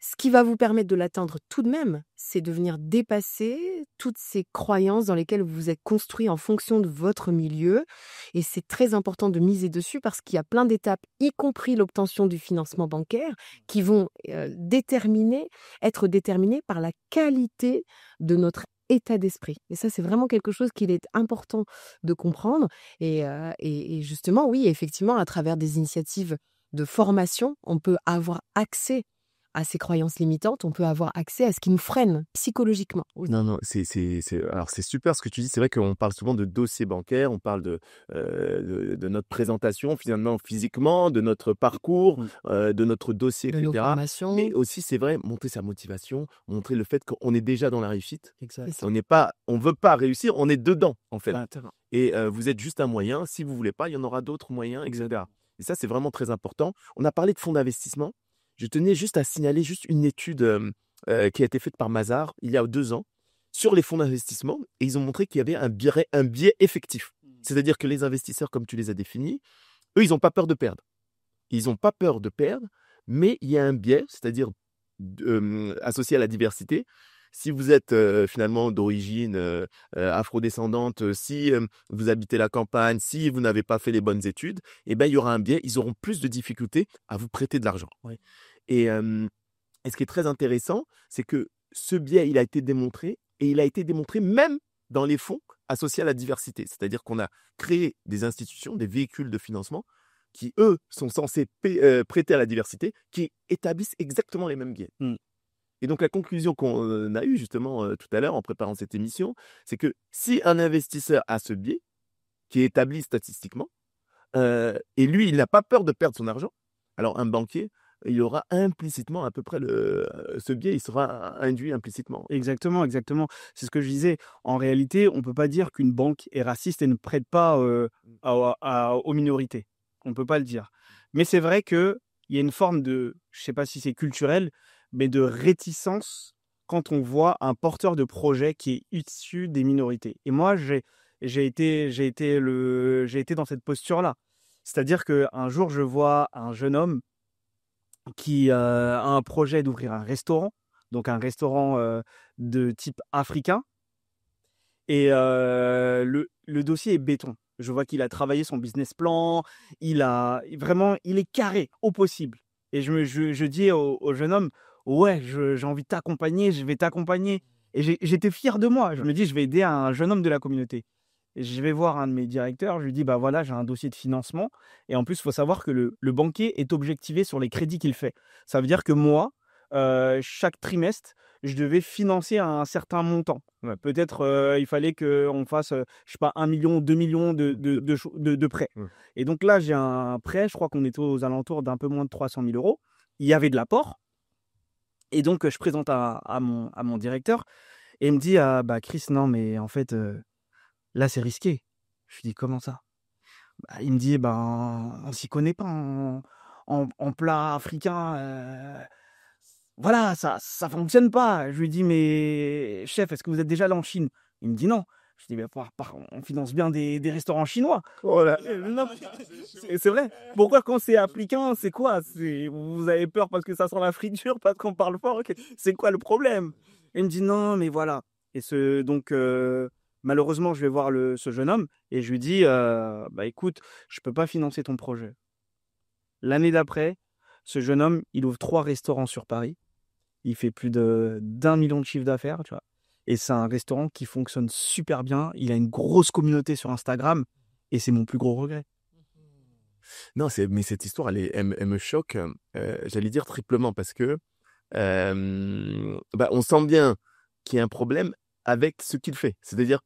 Ce qui va vous permettre de l'atteindre tout de même, c'est de venir dépasser toutes ces croyances dans lesquelles vous vous êtes construit en fonction de votre milieu. Et c'est très important de miser dessus parce qu'il y a plein d'étapes, y compris l'obtention du financement bancaire, qui vont être déterminées par la qualité de notre état d'esprit. Et ça, c'est vraiment quelque chose qu'il est important de comprendre. Et justement, oui, effectivement, à travers des initiatives de formation, on peut avoir accès à ces croyances limitantes, on peut avoir accès à ce qui nous freine psychologiquement. Non, alors c'est super ce que tu dis. C'est vrai qu'on parle souvent de dossier bancaire, on parle de notre présentation finalement physiquement, de notre parcours, de notre dossier, De nos etc. formations. Mais aussi, c'est vrai, montrer sa motivation, montrer le fait qu'on est déjà dans la réussite. Exact. On veut pas réussir, on est dedans en fait. Exactement. Et vous êtes juste un moyen. Si vous voulez pas, il y en aura d'autres moyens, etc. Et ça, c'est vraiment très important. On a parlé de fonds d'investissement. Je tenais juste à signaler juste une étude qui a été faite par Mazars il y a 2 ans sur les fonds d'investissement. Et ils ont montré qu'il y avait un biais effectif. C'est-à-dire que les investisseurs, comme tu les as définis, eux, ils n'ont pas peur de perdre. Ils n'ont pas peur de perdre, mais il y a un biais, c'est-à-dire associé à la diversité. Si vous êtes finalement d'origine afrodescendante, si vous habitez la campagne, si vous n'avez pas fait les bonnes études, eh ben, il y aura un biais, ils auront plus de difficultés à vous prêter de l'argent. Oui. Et ce qui est très intéressant, c'est que ce biais, il a été démontré, et il a été démontré même dans les fonds associés à la diversité. C'est-à-dire qu'on a créé des institutions, des véhicules de financement qui, eux, sont censés prêter à la diversité, qui établissent exactement les mêmes biais. Et donc, la conclusion qu'on a eue justement tout à l'heure en préparant cette émission, c'est que si un investisseur a ce biais, qui est établi statistiquement, et lui, il n'a pas peur de perdre son argent, alors un banquier, il aura implicitement à peu près ce biais, il sera induit implicitement. Exactement. C'est ce que je disais. En réalité, on ne peut pas dire qu'une banque est raciste et ne prête pas aux minorités. On ne peut pas le dire. Mais c'est vrai qu'il y a une forme de, je ne sais pas si c'est culturel, mais de réticence quand on voit un porteur de projet qui est issu des minorités. Et moi, j'ai été dans cette posture-là. C'est-à-dire qu'un jour, je vois un jeune homme qui a un projet d'ouvrir un restaurant, donc un restaurant de type africain. Et le dossier est béton. Je vois qu'il a travaillé son business plan, il est carré au possible. Et je dis au jeune homme, ouais, j'ai envie de t'accompagner, je vais t'accompagner. Et j'étais fier de moi. Je me dis, je vais aider un jeune homme de la communauté. Et je vais voir un de mes directeurs, je lui dis, bah voilà, j'ai un dossier de financement. Et en plus, il faut savoir que le banquier est objectivé sur les crédits qu'il fait. Ça veut dire que moi, chaque trimestre, je devais financer un certain montant. Peut-être il fallait qu'on fasse, je sais pas, 1 million, 2 millions de prêts. Et donc là, j'ai un prêt, je crois qu'on était aux alentours d'un peu moins de 300 000 euros. Il y avait de l'apport. Et donc, je présente à mon directeur et il me dit, bah Chris, non, mais en fait, là, c'est risqué. Je lui dis, comment ça? Il me dit, ben, on s'y connaît pas en plat africain. Voilà, ça fonctionne pas. Je lui dis, mais chef, est-ce que vous êtes déjà allé en Chine? Il me dit non. Je dis, mais on finance bien des restaurants chinois. Voilà. Non, c'est vrai. Pourquoi quand c'est africain, c'est quoi? Vous avez peur parce que ça sent la friture, parce qu'on parle fort? Okay. C'est quoi le problème? Il me dit non, mais voilà. Et donc, malheureusement, je vais voir ce jeune homme et je lui dis, bah écoute, je peux pas financer ton projet. L'année d'après, ce jeune homme, il ouvre 3 restaurants sur Paris. Il fait plus d'1 million de chiffre d'affaires, tu vois. Et c'est un restaurant qui fonctionne super bien. Il a une grosse communauté sur Instagram. Et c'est mon plus gros regret. Non, mais cette histoire, elle me choque, j'allais dire triplement, parce que on sent bien qu'il y a un problème avec ce qu'il fait. C'est-à-dire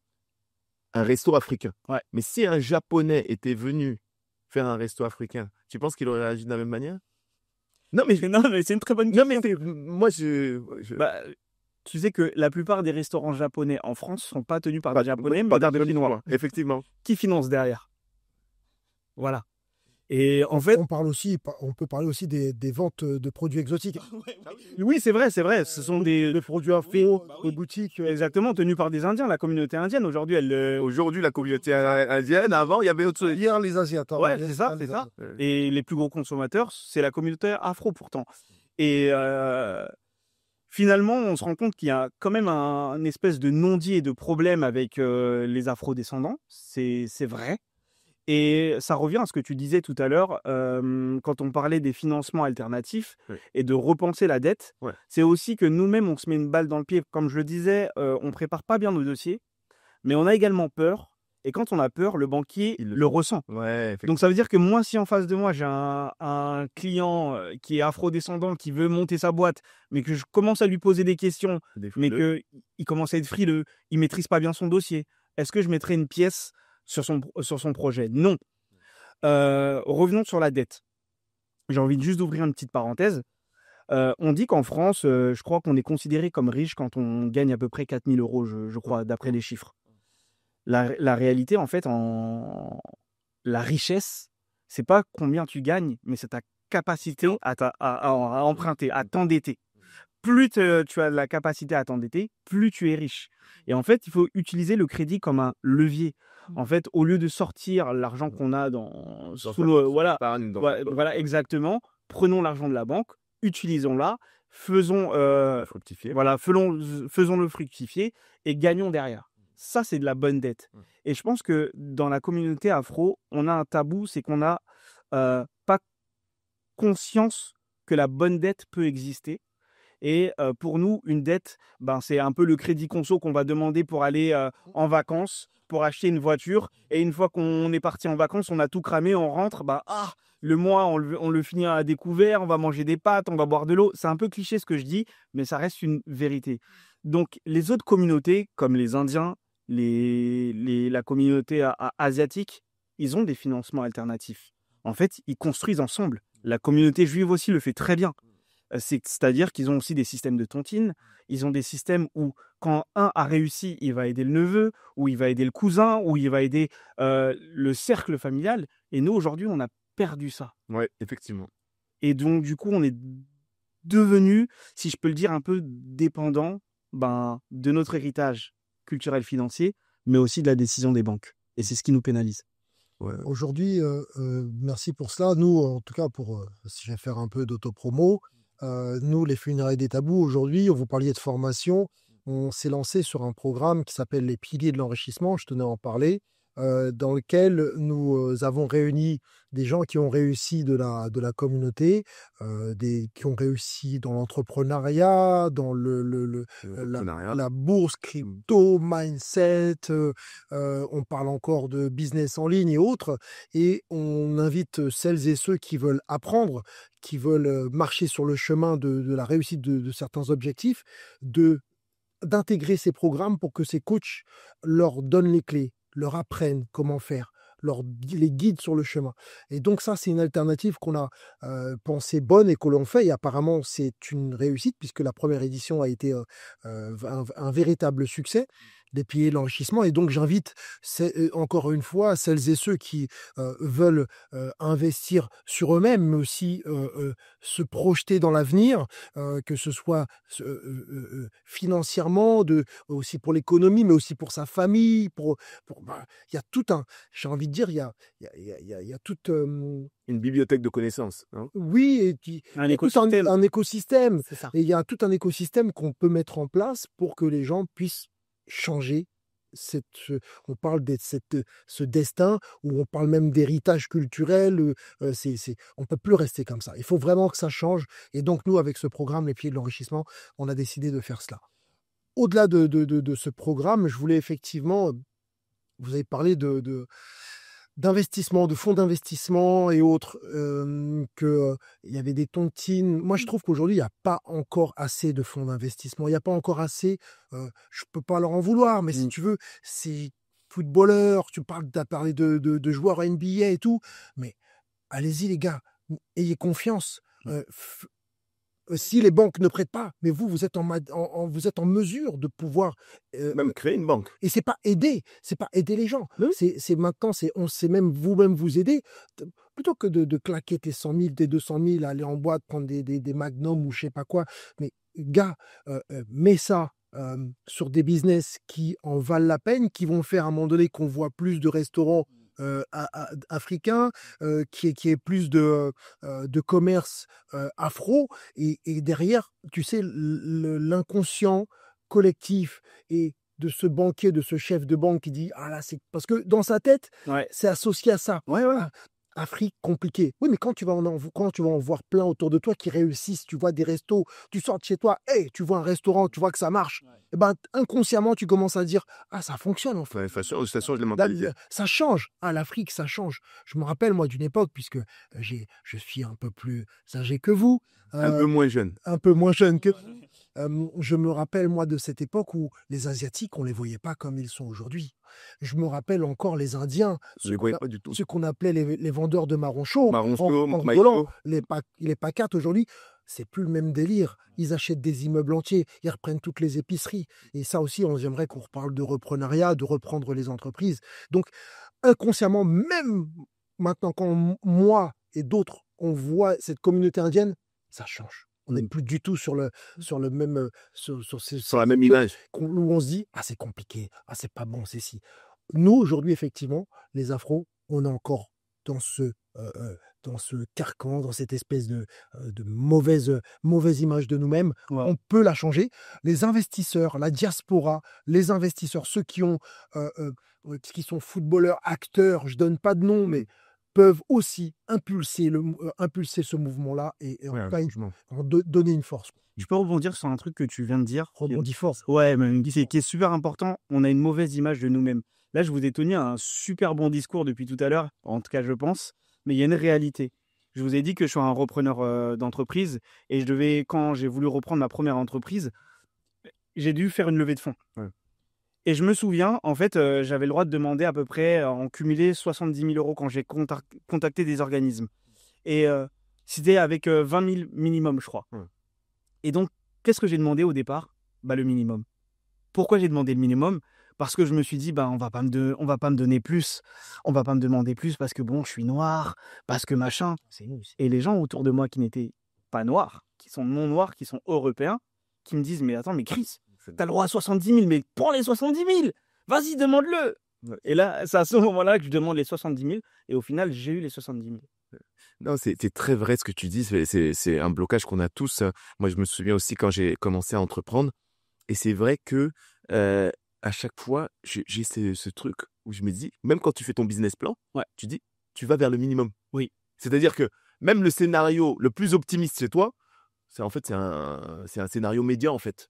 un resto africain. Ouais. Mais si un Japonais était venu faire un resto africain, tu penses qu'il aurait réagi de la même manière? Non, mais c'est une très bonne question. Non, mais moi, Bah, tu sais que la plupart des restaurants japonais en France sont pas tenus par des Japonais, mais pas par des d'Afrique Chinois. noire, effectivement. Qui finance derrière? Voilà. Et en fait, on peut parler aussi des ventes de produits exotiques. oui, c'est vrai. Ce sont des produits infos, des boutiques. Exactement, tenus par des Indiens. La communauté indienne, aujourd'hui, Aujourd'hui, la communauté indienne, avant, il y avait autre chose. Hier, les Asiates. Ouais, c'est ça. Et les plus gros consommateurs, c'est la communauté afro, pourtant. Et finalement, on se rend compte qu'il y a quand même un espèce de non-dit et de problème avec les afro-descendants. C'est vrai. Et ça revient à ce que tu disais tout à l'heure, quand on parlait des financements alternatifs et de repenser la dette. Ouais. C'est aussi que nous-mêmes, on se met une balle dans le pied. Comme je le disais, on ne prépare pas bien nos dossiers, mais on a également peur. Et quand on a peur, le banquier Il le le ressent. Ouais, Donc ça veut dire que moi, si en face de moi, j'ai un client qui est afro-descendant, qui veut monter sa boîte, mais que je commence à lui poser des questions, mais qu'il commence à être frileux, il maîtrise pas bien son dossier, est-ce que je mettrai une pièce sur son projet? Non. Revenons sur la dette. J'ai envie juste d'ouvrir une petite parenthèse. On dit qu'en France, je crois qu'on est considéré comme riche quand on gagne à peu près 4 000 euros, je crois, d'après les chiffres. La réalité, en fait, la richesse, c'est pas combien tu gagnes, mais c'est ta capacité à emprunter, à t'endetter. Plus tu as la capacité à t'endetter, plus tu es riche. Et en fait, il faut utiliser le crédit comme un levier. En fait, au lieu de sortir l'argent qu'on a voilà, exactement, prenons l'argent de la banque, utilisons-la, faisons-le fructifier et gagnons derrière. Ça, c'est de la bonne dette. Et je pense que dans la communauté afro, on a un tabou, c'est qu'on n'a pas conscience que la bonne dette peut exister. Et pour nous, une dette, c'est un peu le crédit conso qu'on va demander pour aller en vacances, pour acheter une voiture. Et une fois qu'on est parti en vacances, on a tout cramé, on rentre, le mois, on le finit à découvert, on va manger des pâtes, on va boire de l'eau. C'est un peu cliché ce que je dis, mais ça reste une vérité. Donc, les autres communautés, comme les Indiens, la communauté asiatique, ils ont des financements alternatifs. En fait, ils construisent ensemble. La communauté juive aussi le fait très bien. C'est-à-dire qu'ils ont aussi des systèmes de tontine. Ils ont des systèmes où, quand un a réussi, il va aider le neveu, ou il va aider le cousin, ou il va aider le cercle familial. Et nous, aujourd'hui, on a perdu ça. Ouais, effectivement. Et donc, du coup, on est devenu, si je peux le dire, un peu dépendant de notre héritage culturel financier, mais aussi de la décision des banques. Et c'est ce qui nous pénalise. Ouais. Aujourd'hui, merci pour cela. Nous, en tout cas, si je vais faire un peu d'autopromo, nous, les Funérailles des Tabous, aujourd'hui, vous parliez de formation, on s'est lancé sur un programme qui s'appelle les Piliers de l'enrichissement, je tenais à en parler, dans lequel nous avons réuni des gens qui ont réussi de la communauté, qui ont réussi dans l'entrepreneuriat, dans la bourse, crypto, mindset, on parle encore de business en ligne et autres, et on invite celles et ceux qui veulent apprendre, qui veulent marcher sur le chemin de la réussite de certains objectifs, d'intégrer ces programmes pour que ces coachs leur donnent les clés, leur apprennent comment faire, les guident sur le chemin. Et donc ça, c'est une alternative qu'on a pensée bonne et que l'on fait. Et apparemment, c'est une réussite puisque la première édition a été un véritable succès. Des piliers de l'enrichissement. Et donc, j'invite encore une fois celles et ceux qui veulent investir sur eux-mêmes, mais aussi se projeter dans l'avenir, que ce soit financièrement, aussi pour l'économie, mais aussi pour sa famille. Il y a tout j'ai envie de dire, il y a toute... Une bibliothèque de connaissances. Hein. Oui, un écosystème. Un écosystème. C'est ça. Et il y a tout un écosystème qu'on peut mettre en place pour que les gens puissent changer on parle de ce destin, ou on parle même d'héritage culturel, on peut plus rester comme ça. Il faut vraiment que ça change. Et donc, nous, avec ce programme, les Piliers de l'enrichissement, on a décidé de faire cela. Au-delà de ce programme, je voulais effectivement, vous avez parlé d'investissement, de fonds d'investissement et autres, qu'il y avait des tontines. Moi, je trouve qu'aujourd'hui, il n'y a pas encore assez de fonds d'investissement. Il n'y a pas encore assez, je ne peux pas leur en vouloir, mais si tu veux, c'est footballeurs, tu as parlé de joueurs NBA et tout, mais allez-y les gars, ayez confiance. Si les banques ne prêtent pas, mais vous êtes vous êtes en mesure de pouvoir même créer une banque. Et c'est pas aider les gens. C'est maintenant, on sait même vous-même vous aider plutôt que de claquer tes 100 000, tes 200 000, aller en boîte prendre des Magnum ou je sais pas quoi. Mais gars, mets ça sur des business qui en valent la peine, qui vont faire à un moment donné qu'on voit plus de restaurants africain, qui est plus de commerce afro, et derrière, tu sais, l'inconscient collectif et de ce banquier, de ce chef de banque qui dit ah là c'est parce que dans sa tête c'est associé à ça. Afrique, compliqué. Oui, mais quand tu vas en voir plein autour de toi qui réussissent, tu vois des restos, tu sors de chez toi, hey, tu vois un restaurant, tu vois que ça marche, eh ben, inconsciemment, tu commences à dire, ah, ça fonctionne en fait. Ouais, ça change les Là, mentalités. ça change. Ah, l'Afrique, ça change. Je me rappelle, moi, d'une époque, puisque je suis un peu plus âgé que vous, Un peu moins jeune. un peu moins jeune que... je me rappelle, moi, de cette époque où les Asiatiques, on les voyait pas comme ils sont aujourd'hui. Je me rappelle encore les Indiens, Je ne les voyais pas du tout. ceux qu'on appelait les vendeurs de marron chaud, Marron chaud, en maïcho. rigolant. Les pacates, aujourd'hui, c'est plus le même délire. Ils achètent des immeubles entiers, ils reprennent toutes les épiceries. Et ça aussi, j'aimerais qu'on reparle de reprenariat, de reprendre les entreprises. Donc, inconsciemment, même maintenant, quand moi et d'autres, on voit cette communauté indienne, ça change. On n'est plus du tout sur le même Sur la même image. où on se dit ah c'est compliqué, ah c'est pas bon, c'est si. Nous aujourd'hui effectivement les Afros, on est encore dans ce carcan, dans cette espèce de mauvaise image de nous-mêmes. Ouais. On peut la changer. Les investisseurs, la diaspora, les investisseurs, ceux qui qui sont footballeurs, acteurs, je donne pas de nom, mais peuvent aussi impulser ce mouvement-là et en Ouais, tout cas, franchement. donner une force. Je peux rebondir sur un truc que tu viens de dire. Rebondis fort. Ouais, mais qui est super important. On a une mauvaise image de nous-mêmes. Là, je vous ai tenu un super bon discours depuis tout à l'heure, en tout cas, je pense. Mais il y a une réalité. Je vous ai dit que je suis un repreneur d'entreprise et quand j'ai voulu reprendre ma première entreprise, j'ai dû faire une levée de fonds. Ouais. Et je me souviens, en fait, j'avais le droit de demander à peu près en cumulé 70 000 euros quand j'ai contacté des organismes. Et c'était avec 20 000 minimum, je crois. Ouais. Et donc, qu'est-ce que j'ai demandé au départ ? Le minimum. Pourquoi j'ai demandé le minimum ? Parce que je me suis dit, on va pas me donner plus. On va pas me demander plus parce que bon, je suis noir, parce que machin. Et les gens autour de moi qui n'étaient pas noirs, qui sont non noirs, qui sont européens, qui me disent, mais attends, mais Chris, t'as le droit à 70 000, mais prends les 70 000, vas-y, demande-le. Ouais. Et là, c'est à ce moment-là que je demande les 70 000, et au final, j'ai eu les 70 000. Non, c'est très vrai ce que tu dis. C'est un blocage qu'on a tous. Moi, je me souviens aussi quand j'ai commencé à entreprendre. Et c'est vrai que à chaque fois, j'ai ce truc où je me dis, même quand tu fais ton business plan, Ouais. tu dis, tu vas vers le minimum. Oui. C'est-à-dire que même le scénario le plus optimiste chez toi, c'est un scénario médian en fait.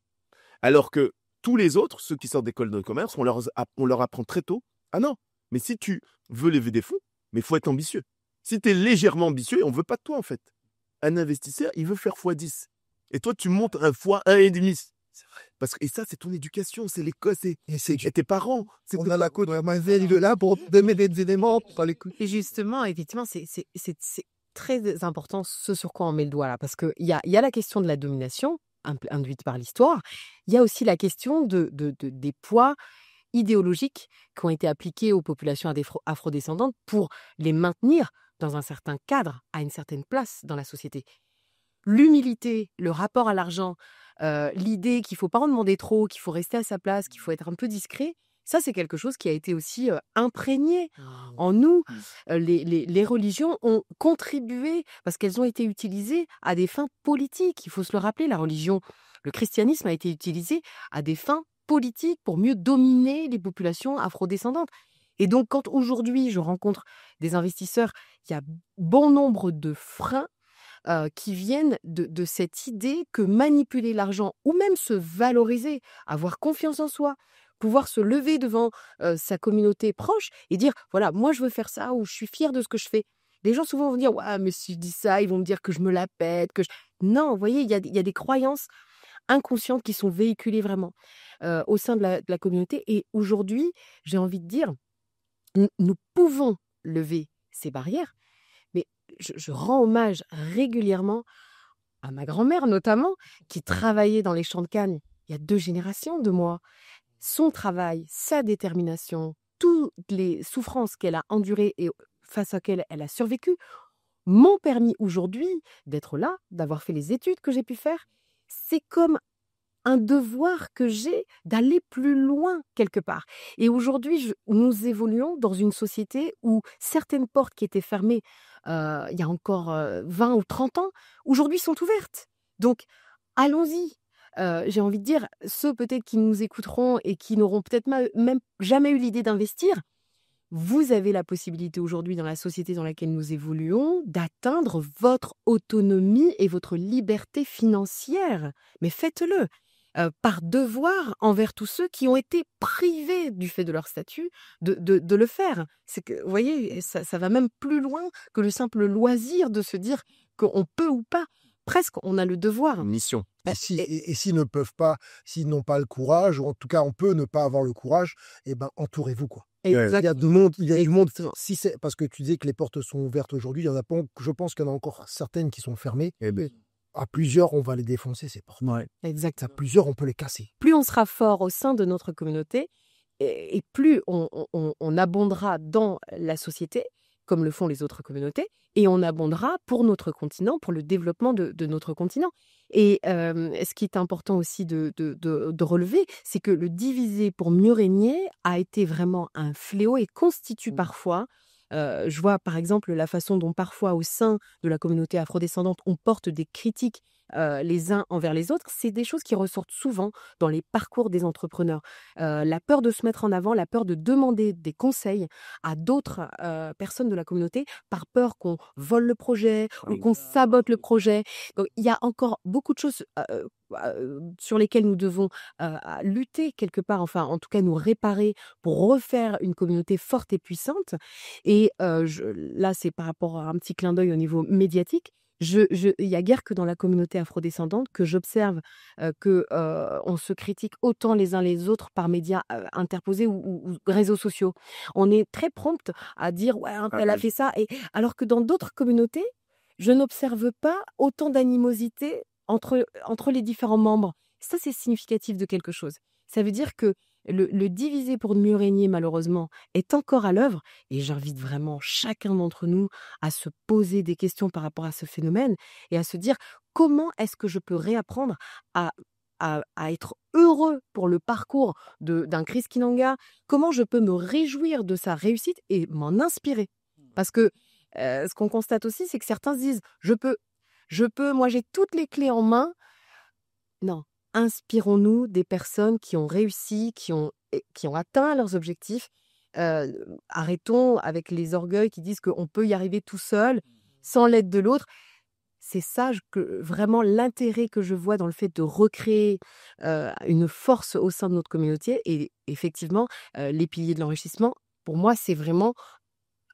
Alors que tous les autres, ceux qui sortent d'école de commerce, on leur apprend très tôt, ah non, mais si tu veux lever des fonds, mais il faut être ambitieux. Si tu es légèrement ambitieux, on ne veut pas de toi en fait. Un investisseur, il veut faire x10. Et toi, tu montes un x1,5. C'est vrai. Et ça, c'est ton éducation, c'est l'école, et tes parents. On a la côte, ma veille, il est là pour donner des éléments, pour les coups. Et justement, effectivement, c'est très important ce sur quoi on met le doigt là, parce qu'il y a la question de la domination induite par l'histoire, il y a aussi la question des poids idéologiques qui ont été appliqués aux populations afrodescendantes pour les maintenir dans un certain cadre, à une certaine place dans la société. L'humilité, le rapport à l'argent, l'idée qu'il ne faut pas en demander trop, qu'il faut rester à sa place, qu'il faut être un peu discret, ça, c'est quelque chose qui a été aussi imprégné en nous. Les religions ont contribué parce qu'elles ont été utilisées à des fins politiques. Il faut se le rappeler, le christianisme a été utilisé à des fins politiques pour mieux dominer les populations afrodescendantes. Et donc, quand aujourd'hui, je rencontre des investisseurs, il y a bon nombre de freins qui viennent de cette idée que manipuler l'argent ou même se valoriser, avoir confiance en soi, pouvoir se lever devant sa communauté proche et dire, voilà, moi je veux faire ça ou je suis fière de ce que je fais. Les gens souvent vont dire, ouais, mais si je dis ça, ils vont me dire que je me la pète. Non, vous voyez, il y a des croyances inconscientes qui sont véhiculées vraiment au sein de la communauté. Et aujourd'hui, j'ai envie de dire, nous pouvons lever ces barrières, mais je rends hommage régulièrement à ma grand-mère notamment, qui travaillait dans les champs de canne il y a 2 générations de moi. Son travail, sa détermination, toutes les souffrances qu'elle a endurées et face auxquelles elle a survécu, m'ont permis aujourd'hui d'être là, d'avoir fait les études que j'ai pu faire. C'est comme un devoir que j'ai d'aller plus loin quelque part. Et aujourd'hui, nous évoluons dans une société où certaines portes qui étaient fermées il y a encore 20 ou 30 ans, aujourd'hui sont ouvertes. Donc, allons-y. J'ai envie de dire, ceux peut-être qui nous écouteront et qui n'auront peut-être même jamais eu l'idée d'investir, vous avez la possibilité aujourd'hui dans la société dans laquelle nous évoluons d'atteindre votre autonomie et votre liberté financière. Mais faites-le par devoir envers tous ceux qui ont été privés du fait de leur statut de le faire. C'est que, vous voyez, ça va même plus loin que le simple loisir de se dire qu'on peut ou pas. Presque, on a le devoir. Mission. Et s'ils ne peuvent pas, s'ils n'ont pas le courage, ou en tout cas on peut ne pas avoir le courage, eh ben entourez-vous quoi. Il y a du monde, si c'est parce que tu disais que les portes sont ouvertes aujourd'hui, il y en a pas, je pense qu'il y en a encore certaines qui sont fermées. À plusieurs, on va les défoncer ces portes. Ouais. Exact. À plusieurs, on peut les casser. Plus on sera fort au sein de notre communauté, et plus on abondera dans la société, comme le font les autres communautés, et on abondera pour notre continent, pour le développement de notre continent. Et ce qui est important aussi de relever, c'est que le diviser pour mieux régner a été vraiment un fléau et constitue parfois, je vois par exemple la façon dont parfois au sein de la communauté afrodescendante, on porte des critiques les uns envers les autres, c'est des choses qui ressortent souvent dans les parcours des entrepreneurs. La peur de se mettre en avant, la peur de demander des conseils à d'autres personnes de la communauté par peur qu'on vole le projet ou qu'on sabote le projet. Donc, il y a encore beaucoup de choses sur lesquelles nous devons lutter quelque part, enfin en tout cas nous réparer pour refaire une communauté forte et puissante. Et là, c'est par rapport à un petit clin d'œil au niveau médiatique. Il y a guère que dans la communauté afrodescendante que j'observe qu'on se critique autant les uns les autres par médias interposés ou réseaux sociaux. On est très prompte à dire « ouais, elle a fait ça », alors que dans d'autres communautés, je n'observe pas autant d'animosité entre les différents membres. Ça, c'est significatif de quelque chose. Ça veut dire que le diviser pour mieux régner, malheureusement, est encore à l'œuvre. Et j'invite vraiment chacun d'entre nous à se poser des questions par rapport à ce phénomène et à se dire comment est-ce que je peux réapprendre à être heureux pour le parcours d'un Chris Kinanga, comment je peux me réjouir de sa réussite et m'en inspirer. Parce que ce qu'on constate aussi, c'est que certains se disent je peux, moi j'ai toutes les clés en main. Non. Inspirons-nous des personnes qui ont réussi, qui ont atteint leurs objectifs. Arrêtons avec les orgueils qui disent qu'on peut y arriver tout seul, sans l'aide de l'autre. C'est ça vraiment l'intérêt que je vois dans le fait de recréer une force au sein de notre communauté. Et effectivement, les piliers de l'enrichissement, pour moi, c'est vraiment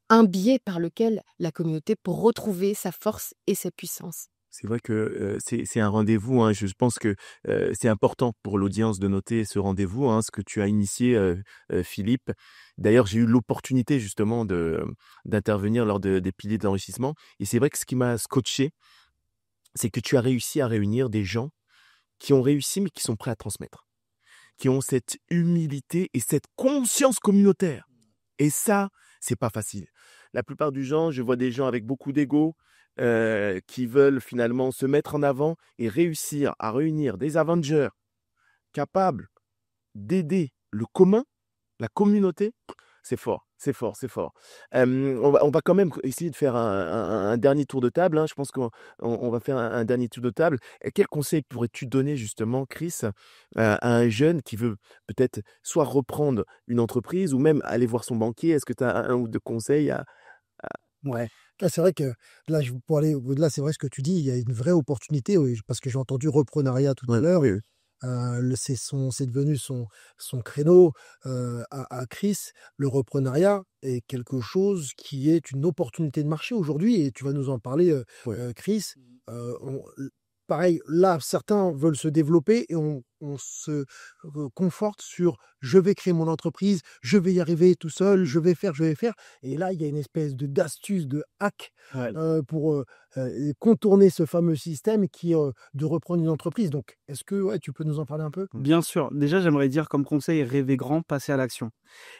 un biais par lequel la communauté peut retrouver sa force et sa puissance. C'est vrai que c'est un rendez-vous. Hein. Je pense que c'est important pour l'audience de noter ce rendez-vous, hein, ce que tu as initié, Philippe. D'ailleurs, j'ai eu l'opportunité justement d'intervenir lors des piliers de l'enrichissement. Et c'est vrai que ce qui m'a scotché, c'est que tu as réussi à réunir des gens qui ont réussi, mais qui sont prêts à transmettre, qui ont cette humilité et cette conscience communautaire. Et ça, c'est pas facile. La plupart du temps, je vois des gens avec beaucoup d'ego, qui veulent finalement se mettre en avant et réussir à réunir des Avengers capables d'aider le commun, la communauté. C'est fort, c'est fort, c'est fort. On va quand même essayer de faire un dernier tour de table. Hein. Je pense qu'on va faire un dernier tour de table. Et quel conseil pourrais-tu donner justement, Chris, à un jeune qui veut peut-être soit reprendre une entreprise ou même aller voir son banquier? Est-ce que tu as un ou deux conseils Ouais. Là, c'est vrai que là, pour aller au-delà, c'est vrai ce que tu dis, il y a une vraie opportunité, oui, parce que j'ai entendu reprenariat tout à l'heure. Oui, oui. C'est devenu son créneau à Chris. Le reprenariat est quelque chose qui est une opportunité de marché aujourd'hui, et tu vas nous en parler, Chris. Pareil, là, certains veulent se développer et on se conforte sur je vais créer mon entreprise, je vais y arriver tout seul, je vais faire. Et là, il y a une espèce d'astuce, de hack pour contourner ce fameux système qui est de reprendre une entreprise. Donc, est-ce que tu peux nous en parler un peu? Bien sûr. Déjà, j'aimerais dire comme conseil, rêver grand, passer à l'action.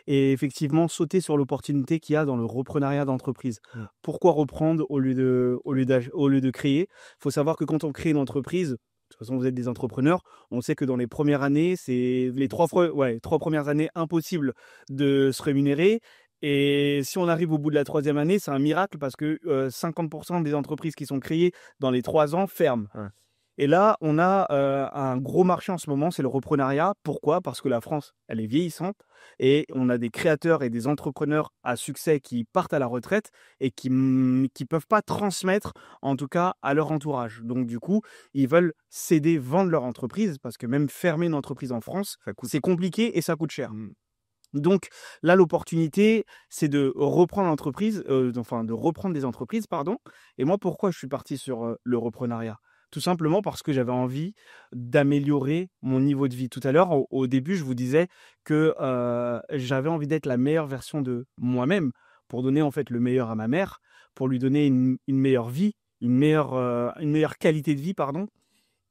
Et effectivement, sauter sur l'opportunité qu'il y a dans le reprenariat d'entreprise. Pourquoi reprendre au lieu de créer? Il faut savoir que quand on crée une entreprise, de toute façon, vous êtes des entrepreneurs, on sait que dans les premières années, c'est les trois premières années impossible de se rémunérer. Et si on arrive au bout de la 3e année, c'est un miracle parce que 50% des entreprises qui sont créées dans les 3 ans ferment. Ouais. Et là, on a un gros marché en ce moment, c'est le reprenariat. Pourquoi? Parce que la France, elle est vieillissante et on a des créateurs et des entrepreneurs à succès qui partent à la retraite et qui peuvent pas transmettre, en tout cas, à leur entourage. Donc, du coup, ils veulent céder, vendre leur entreprise parce que même fermer une entreprise en France, c'est compliqué et ça coûte cher. Donc là, l'opportunité, c'est de reprendre l'entreprise, de reprendre des entreprises, pardon. Et moi, pourquoi je suis parti sur le reprenariat? Tout simplement parce que j'avais envie d'améliorer mon niveau de vie. Tout à l'heure, au début, je vous disais que j'avais envie d'être la meilleure version de moi-même pour donner en fait le meilleur à ma mère, pour lui donner une meilleure vie, une meilleure qualité de vie, pardon.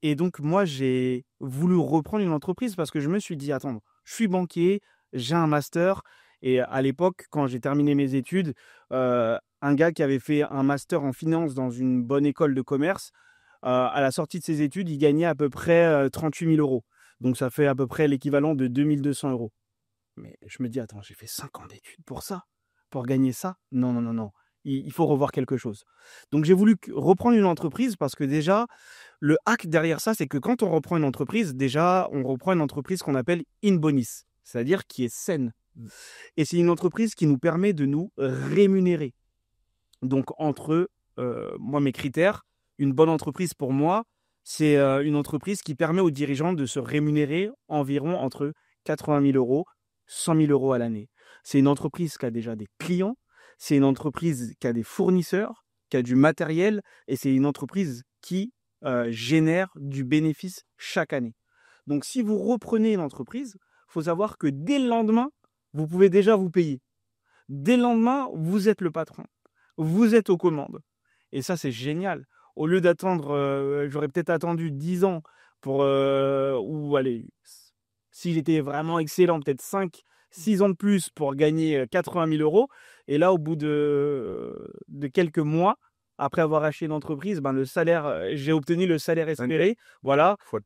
Et donc, moi, j'ai voulu reprendre une entreprise parce que je me suis dit, attends, je suis banquier, j'ai un master. Et à l'époque, quand j'ai terminé mes études, un gars qui avait fait un master en finance dans une bonne école de commerce, à la sortie de ses études, il gagnait à peu près 38 000 euros. Donc, ça fait à peu près l'équivalent de 2 200 euros. Mais je me dis, attends, j'ai fait 5 ans d'études pour ça, pour gagner ça? Non, non, non, non. Il faut revoir quelque chose. Donc, j'ai voulu reprendre une entreprise parce que déjà, le hack derrière ça, c'est que quand on reprend une entreprise, déjà, on reprend une entreprise qu'on appelle in bonis, c'est-à-dire qui est saine. Et c'est une entreprise qui nous permet de nous rémunérer. Donc, entre moi, mes critères, une bonne entreprise pour moi, c'est une entreprise qui permet aux dirigeants de se rémunérer environ entre 80 000 euros, 100 000 euros à l'année. C'est une entreprise qui a déjà des clients, c'est une entreprise qui a des fournisseurs, qui a du matériel, et c'est une entreprise qui génère du bénéfice chaque année. Donc, si vous reprenez une entreprise, il faut savoir que dès le lendemain, vous pouvez déjà vous payer. Dès le lendemain, vous êtes le patron. Vous êtes aux commandes. Et ça, c'est génial. Au lieu d'attendre, j'aurais peut-être attendu 10 ans pour... ou allez, si j'étais vraiment excellent, peut-être 5-6 ans de plus pour gagner 80 000 euros. Et là, au bout de quelques mois, après avoir acheté une entreprise, le salaire, j'ai obtenu le salaire espéré. Voilà. Fois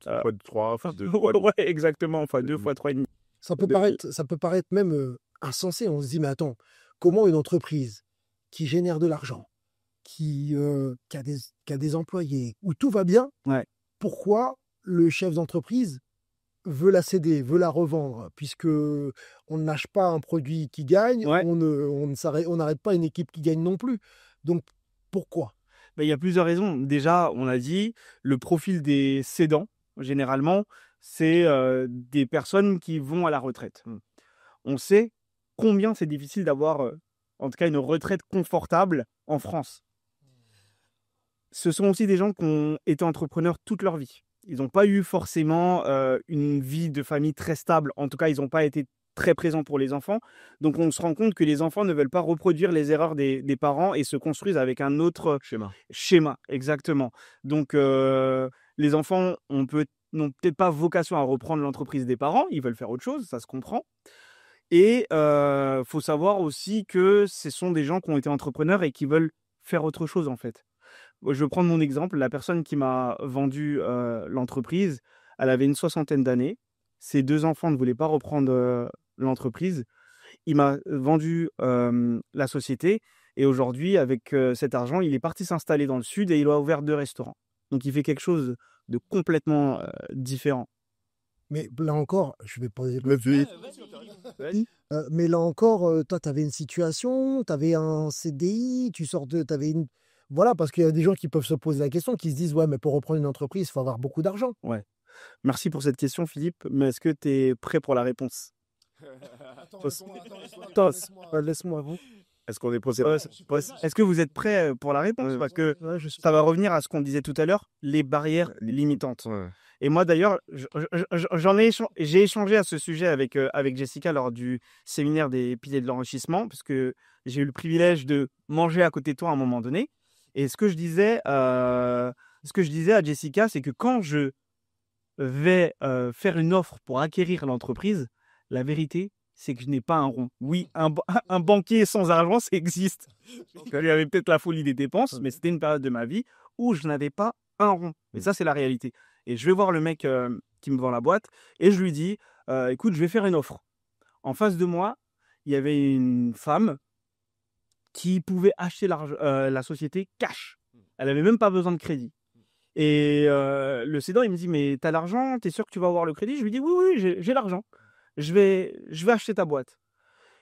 3, fois 2. Ouais, exactement. Fois 2, fois 3,5. Ça peut paraître même insensé. On se dit, mais attends, comment une entreprise qui génère de l'argent, qui a des employés, où tout va bien, pourquoi le chef d'entreprise veut la céder, veut la revendre, puisque on ne lâche pas un produit qui gagne, on n'arrête pas une équipe qui gagne non plus. Donc, pourquoi? Il y a plusieurs raisons. Déjà, on a dit, le profil des cédants, généralement, c'est des personnes qui vont à la retraite. On sait combien c'est difficile d'avoir, en tout cas, une retraite confortable en France. Ce sont aussi des gens qui ont été entrepreneurs toute leur vie. Ils n'ont pas eu forcément une vie de famille très stable. En tout cas, ils n'ont pas été très présents pour les enfants. Donc, on se rend compte que les enfants ne veulent pas reproduire les erreurs des parents et se construisent avec un autre schéma. Exactement. Donc, les enfants n'ont peut-être pas vocation à reprendre l'entreprise des parents. Ils veulent faire autre chose, ça se comprend. Et faut savoir aussi que ce sont des gens qui ont été entrepreneurs et qui veulent faire autre chose, en fait. Je vais prendre mon exemple. La personne qui m'a vendu l'entreprise, elle avait une 60aine d'années. Ses 2 enfants ne voulaient pas reprendre l'entreprise. Il m'a vendu la société et aujourd'hui, avec cet argent, il est parti s'installer dans le sud et il a ouvert 2 restaurants. Donc, il fait quelque chose de complètement différent. Mais là encore, je vais poser... Vas-y. Mais là encore, toi, tu avais une situation, tu avais un CDI, tu avais une... Voilà, parce qu'il y a des gens qui peuvent se poser la question, qui se disent, ouais, mais pour reprendre une entreprise, il faut avoir beaucoup d'argent. Ouais. Merci pour cette question, Philippe. Mais est-ce que tu es prêt pour la réponse? Laisse-moi vous. Est-ce qu'on est prêt? Est-ce que vous êtes prêt pour la réponse? Parce que ça va revenir à ce qu'on disait tout à l'heure, les barrières limitantes. Et moi, d'ailleurs, j'ai échangé à ce sujet avec Jessica lors du séminaire des piliers de l'enrichissement, parce que j'ai eu le privilège de manger à côté de toi à un moment donné. Et ce que je disais à Jessica, c'est que quand je vais faire une offre pour acquérir l'entreprise, la vérité, c'est que je n'ai pas un rond. Oui, un banquier sans argent, ça existe. J'avais peut-être la folie des dépenses, mais c'était une période de ma vie où je n'avais pas un rond. Mais ça, c'est la réalité. Et je vais voir le mec qui me vend la boîte et je lui dis, écoute, je vais faire une offre. En face de moi, il y avait une femme qui pouvait acheter la société cash. Elle n'avait même pas besoin de crédit. Et le cédant, il me dit, mais t'as l'argent, t'es sûr que tu vas avoir le crédit? Je lui dis, oui, oui, j'ai l'argent. Je vais acheter ta boîte.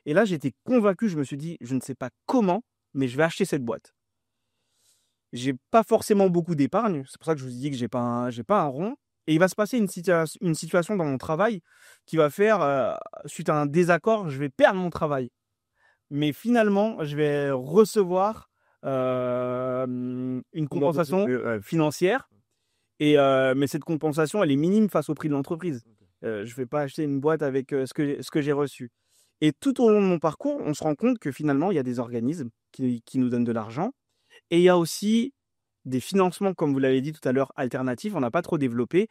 Et là, j'étais convaincu, je me suis dit, je ne sais pas comment, mais je vais acheter cette boîte. J'ai pas forcément beaucoup d'épargne, c'est pour ça que je vous dis que j'ai pas un rond. Et il va se passer une situation dans mon travail qui va faire, suite à un désaccord, je vais perdre mon travail. Mais finalement, je vais recevoir une compensation financière. Mais cette compensation, elle est minime face au prix de l'entreprise. Je ne vais pas acheter une boîte avec ce que j'ai reçu. Et tout au long de mon parcours, on se rend compte que finalement, il y a des organismes qui nous donnent de l'argent. Et il y a aussi des financements, comme vous l'avez dit tout à l'heure, alternatifs. On n'a pas trop développé,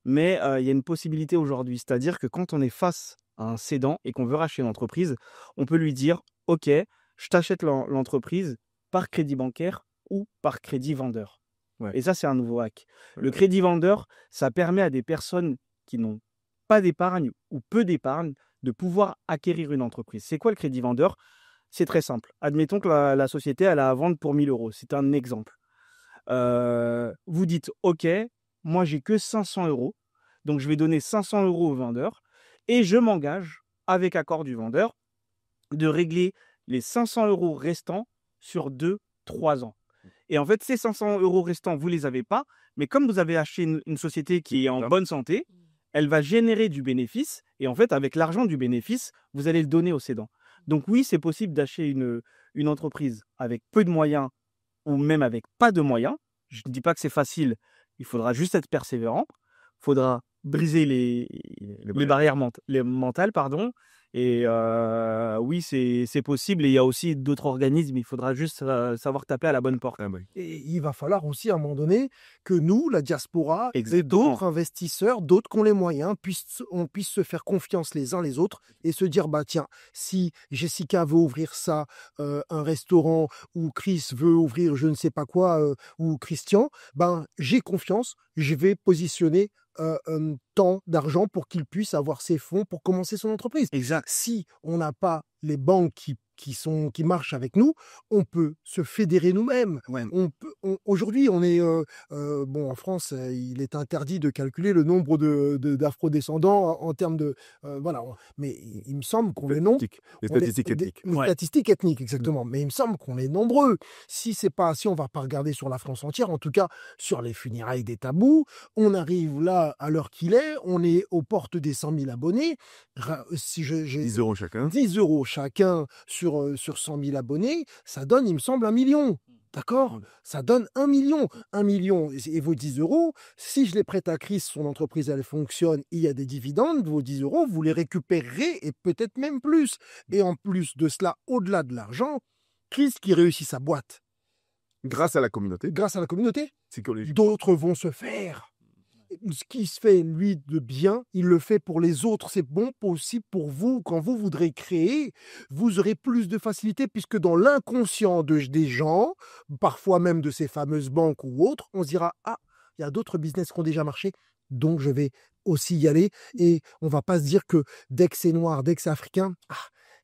mais il y a une possibilité aujourd'hui. C'est-à-dire que quand on est face à un cédant et qu'on veut racheter une entreprise, on peut lui dire « Ok, je t'achète l'entreprise par crédit bancaire ou par crédit vendeur. » Et ça, c'est un nouveau hack. Le crédit vendeur, ça permet à des personnes qui n'ont pas d'épargne ou peu d'épargne de pouvoir acquérir une entreprise. C'est quoi le crédit vendeur? C'est très simple. Admettons que la société, elle a à vendre pour 1 000 euros. C'est un exemple. Vous dites, OK, moi, j'ai que 500 euros. Donc, je vais donner 500 euros au vendeur et je m'engage, avec accord du vendeur, de régler les 500 euros restants sur 2-3 ans. Et en fait, ces 500 euros restants, vous ne les avez pas. Mais comme vous avez acheté une société qui est en bonne santé, elle va générer du bénéfice. Et en fait, avec l'argent du bénéfice, vous allez le donner au cédant. Donc oui, c'est possible d'acheter une entreprise avec peu de moyens ou même avec pas de moyens. Je ne dis pas que c'est facile. Il faudra juste être persévérant. Il faudra briser les barrières mentales. Et oui, c'est possible. Et il y a aussi d'autres organismes. Il faudra juste savoir taper à la bonne porte. Et il va falloir aussi, à un moment donné, que nous, la diaspora, et Exactement. d'autres investisseurs, d'autres qui ont les moyens, on puisse se faire confiance les uns les autres et se dire, bah tiens, si Jessica veut ouvrir ça, un restaurant, ou Chris veut ouvrir je ne sais pas quoi, ou Christian, ben j'ai confiance, je vais positionner tant d'argent pour qu'il puisse avoir ses fonds pour commencer son entreprise. Exact. Si on n'a pas les banques qui marchent avec nous, on peut se fédérer nous-mêmes. Ouais. Aujourd'hui, on est bon, en France, il est interdit de calculer le nombre d'afro-descendants en termes de voilà. Mais il me semble qu'on est nombreux. Les statistiques ethniques. Les statistiques ethniques, exactement. Mais il me semble qu'on est nombreux. Si on va pas regarder sur la France entière, en tout cas sur les funérailles des tabous, on arrive là à l'heure qu'il est, on est aux portes des 100 000 abonnés. Si j'ai 10 euros chacun. 10 euros chacun sur 100 000 abonnés, ça donne, il me semble, 1 million. D'accord? Ça donne 1 million. 1 million et vos 10 euros, si je les prête à Chris, son entreprise, elle fonctionne, il y a des dividendes, vos 10 euros, vous les récupérerez et peut-être même plus. Et en plus de cela, au-delà de l'argent, Chris qui réussit sa boîte. Grâce à la communauté. Grâce à la communauté, Psychologique. d'autres vont se faire. Ce qui se fait, lui, de bien, il le fait pour les autres. C'est bon aussi pour vous. Quand vous voudrez créer, vous aurez plus de facilité puisque dans l'inconscient des gens, parfois même de ces fameuses banques ou autres, on se dira « Ah, il y a d'autres business qui ont déjà marché, donc je vais aussi y aller. » Et on ne va pas se dire que dès que c'est noir, dès que c'est africain,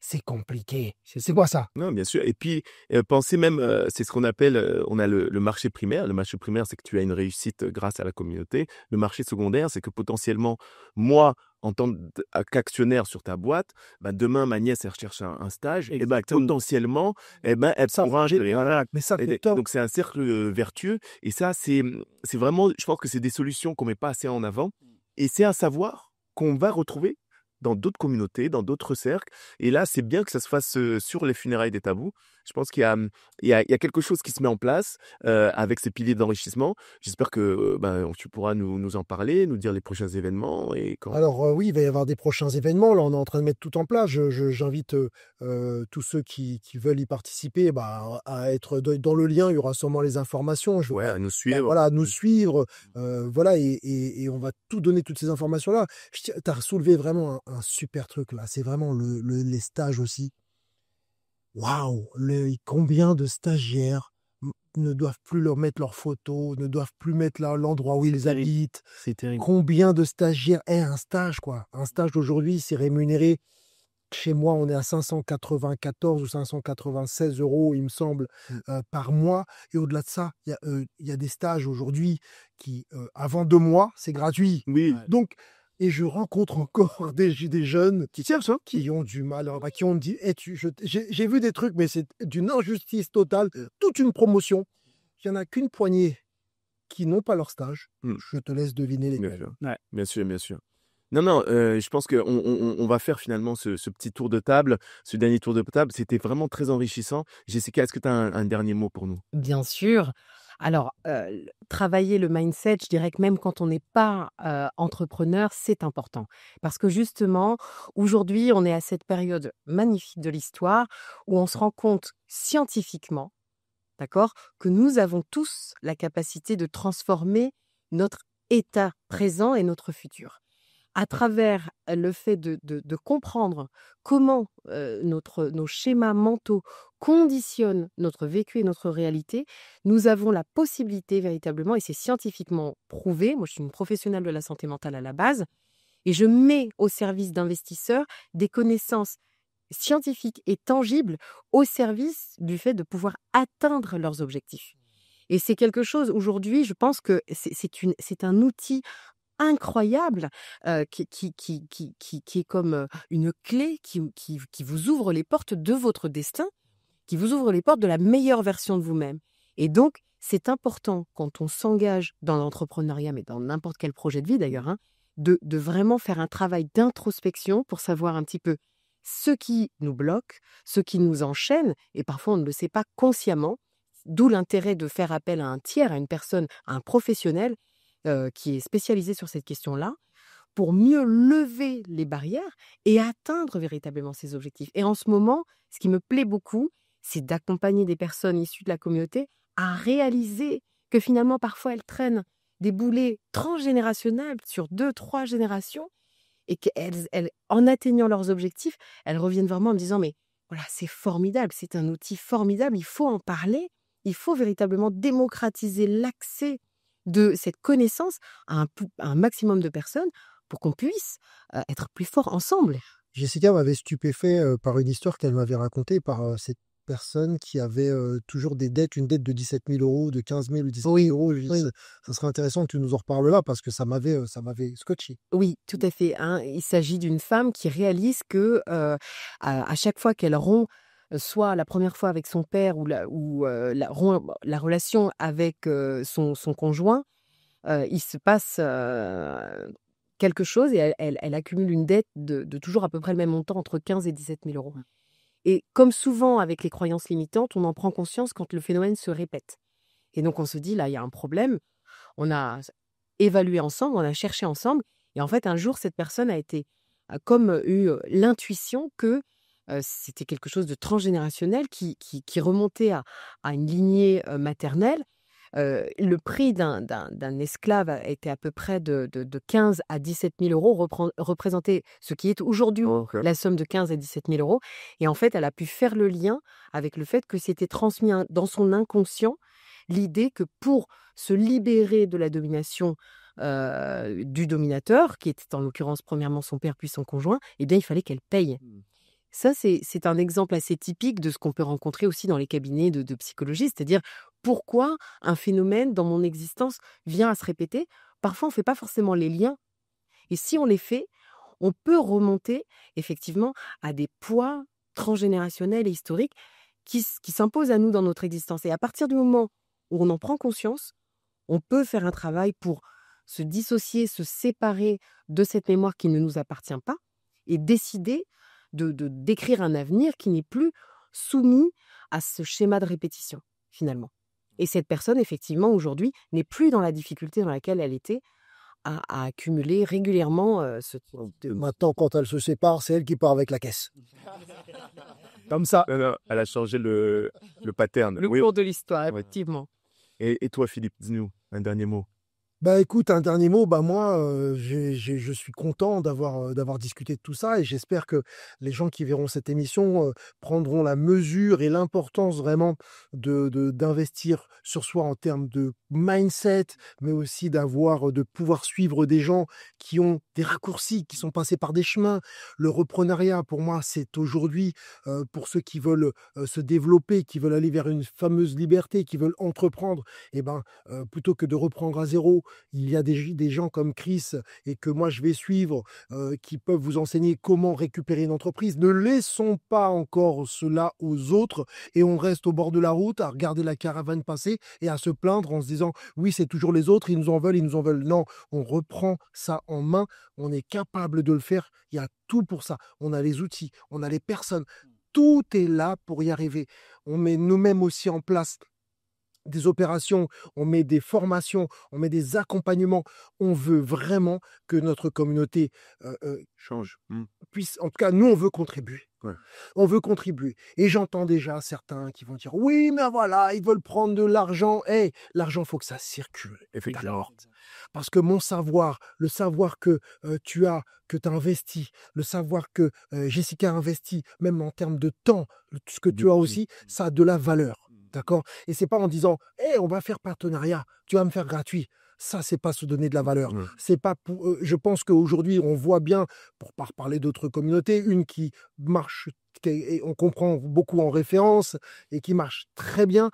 c'est compliqué. C'est quoi ça? Non, bien sûr. Et puis, pensez même, c'est ce qu'on appelle, on a le marché primaire. Le marché primaire, c'est que tu as une réussite grâce à la communauté. Le marché secondaire, c'est que potentiellement, moi, en tant qu'actionnaire sur ta boîte, bah, demain, ma nièce, elle recherche un stage. Et bah, potentiellement, elle pourra gérer. Mais ça, c'est top. Donc, c'est un cercle vertueux. Et ça, c'est vraiment, je pense que c'est des solutions qu'on met pas assez en avant. Et c'est un savoir qu'on va retrouver dans d'autres communautés, dans d'autres cercles. Et là, c'est bien que ça se fasse sur les funérailles des tabous. Je pense qu'il y a quelque chose qui se met en place avec ces piliers d'enrichissement. J'espère que tu pourras nous en parler, nous dire les prochains événements. Alors oui, il va y avoir des prochains événements. Là, on est en train de mettre tout en place. J'invite tous ceux qui veulent y participer à être dans le lien. Il y aura sûrement les informations. À nous suivre. Voilà, à nous suivre. Voilà, et on va tout donner, toutes ces informations-là. Tu as soulevé vraiment un super truc là. C'est vraiment les stages aussi. Waouh, combien de stagiaires ne doivent plus leur mettre leurs photos, ne doivent plus mettre l'endroit où ils habitent. C'est terrible. Combien de stagiaires un stage quoi. Un stage d'aujourd'hui, c'est rémunéré Chez moi, on est à 594 ou 596 euros, il me semble, par mois. Et au-delà de ça, il y a des stages aujourd'hui qui, avant 2 mois, c'est gratuit. Oui. Donc, et je rencontre encore des jeunes qui ont du mal, qui ont dit, j'ai vu des trucs, mais c'est d'une injustice totale. Toute une promotion. Il n'y en a qu'une poignée qui n'ont pas leur stage. Je te laisse deviner Bien lesquels. sûr. Ouais. Bien sûr, bien sûr. Non, je pense qu'on va faire finalement ce petit tour de table, ce dernier tour de table. C'était vraiment très enrichissant. Jessica, est-ce que tu as un dernier mot pour nous? Bien sûr. Alors, travailler le mindset, je dirais que même quand on n'est pas entrepreneur, c'est important. Parce que justement, aujourd'hui, on est à cette période magnifique de l'histoire où on se rend compte scientifiquement, d'accord, que nous avons tous la capacité de transformer notre état présent et notre futur. À travers le fait de comprendre comment nos schémas mentaux conditionnent notre vécu et notre réalité, nous avons la possibilité véritablement, et c'est scientifiquement prouvé, moi je suis une professionnelle de la santé mentale à la base, et je mets au service d'investisseurs des connaissances scientifiques et tangibles au service du fait de pouvoir atteindre leurs objectifs. Et c'est quelque chose, aujourd'hui, je pense que c'est un outil incroyable qui est comme une clé qui vous ouvre les portes de votre destin, qui vous ouvre les portes de la meilleure version de vous-même. Et donc, c'est important quand on s'engage dans l'entrepreneuriat, mais dans n'importe quel projet de vie d'ailleurs, hein, de vraiment faire un travail d'introspection pour savoir un petit peu ce qui nous bloque, ce qui nous enchaîne, et parfois on ne le sait pas consciemment, d'où l'intérêt de faire appel à un tiers, à une personne, à un professionnel qui est spécialisé sur cette question-là, pour mieux lever les barrières et atteindre véritablement ses objectifs. Et en ce moment, ce qui me plaît beaucoup, c'est d'accompagner des personnes issues de la communauté à réaliser que finalement, parfois, elles traînent des boulets transgénérationnels sur 2-3 générations et en atteignant leurs objectifs, elles reviennent vraiment en me disant « mais voilà, c'est formidable, c'est un outil formidable, il faut en parler, il faut véritablement démocratiser l'accès de cette connaissance à un maximum de personnes pour qu'on puisse être plus forts ensemble. » Jessica m'avait stupéfait par une histoire qu'elle m'avait racontée par cette personne qui avait toujours des dettes, une dette de 17 000 euros, de 15 000 ou 17 000 euros. Je lui dis, ça serait intéressant que tu nous en reparles là parce que ça m'avait scotché. Oui, tout à fait. Hein. Il s'agit d'une femme qui réalise que à chaque fois qu'elle rompt, soit la première fois avec son père ou rompt la relation avec son conjoint, il se passe quelque chose et elle accumule une dette de toujours à peu près le même montant, entre 15 et 17 000 euros. Et comme souvent avec les croyances limitantes, on en prend conscience quand le phénomène se répète. Et donc on se dit, là, il y a un problème. On a évalué ensemble, on a cherché ensemble. Et en fait, un jour, cette personne a comme eu l'intuition que c'était quelque chose de transgénérationnel qui remontait à une lignée maternelle. Le prix d'un esclave était à peu près de 15 à 17 000 euros, représentait ce qui est aujourd'hui la somme de 15 à 17 000 euros. Et en fait, elle a pu faire le lien avec le fait que c'était transmis dans son inconscient l'idée que pour se libérer de la domination du dominateur, qui était en l'occurrence premièrement son père puis son conjoint, eh bien, il fallait qu'elle paye. Ça, c'est un exemple assez typique de ce qu'on peut rencontrer aussi dans les cabinets de psychologie, c'est-à-dire pourquoi un phénomène dans mon existence vient à se répéter. Parfois, on ne fait pas forcément les liens. Et si on les fait, on peut remonter effectivement à des poids transgénérationnels et historiques qui s'imposent à nous dans notre existence. Et à partir du moment où on en prend conscience, on peut faire un travail pour se dissocier, se séparer de cette mémoire qui ne nous appartient pas et décider d'écrire un avenir qui n'est plus soumis à ce schéma de répétition, finalement. Et cette personne, effectivement, aujourd'hui, n'est plus dans la difficulté dans laquelle elle était à accumuler régulièrement ce type de... Maintenant, quand elle se sépare, c'est elle qui part avec la caisse. Comme ça. Non, elle a changé le pattern. Le cours de l'histoire, effectivement. Et toi, Philippe, dis-nous un dernier mot. Bah écoute, un dernier mot, bah moi, je suis content d'avoir discuté de tout ça et j'espère que les gens qui verront cette émission prendront la mesure et l'importance vraiment d'investir sur soi en termes de mindset, mais aussi de pouvoir suivre des gens qui ont des raccourcis, qui sont passés par des chemins. Le reprenariat, pour moi, c'est aujourd'hui, pour ceux qui veulent se développer, qui veulent aller vers une fameuse liberté, qui veulent entreprendre, et ben, plutôt que de reprendre à zéro, il y a des gens comme Chris et que moi je vais suivre qui peuvent vous enseigner comment récupérer une entreprise. Ne laissons pas encore cela aux autres et on reste au bord de la route à regarder la caravane passer et à se plaindre en se disant oui, c'est toujours les autres, ils nous en veulent, ils nous en veulent. Non, on reprend ça en main, on est capable de le faire, il y a tout pour ça. On a les outils, on a les personnes, tout est là pour y arriver. On met nous-mêmes aussi en place des opérations, on met des formations, on met des accompagnements. On veut vraiment que notre communauté Change. puisse, en tout cas, nous, on veut contribuer. Ouais. On veut contribuer. Et j'entends déjà certains qui vont dire, oui, mais voilà, ils veulent prendre de l'argent. L'argent, il faut que ça circule. Effectivement. D'accord. Parce que mon savoir, le savoir que tu as investi, le savoir que Jessica a investi, même en termes de temps, ce que tu as aussi, ça a de la valeur. D'accord? Et c'est pas en disant, on va faire partenariat, tu vas me faire gratuit. Ça, c'est pas se donner de la valeur. C'est pas pour, je pense qu'aujourd'hui, on voit bien, pour pas parler d'autres communautés, une qui marche, et on comprend beaucoup en référence, et qui marche très bien.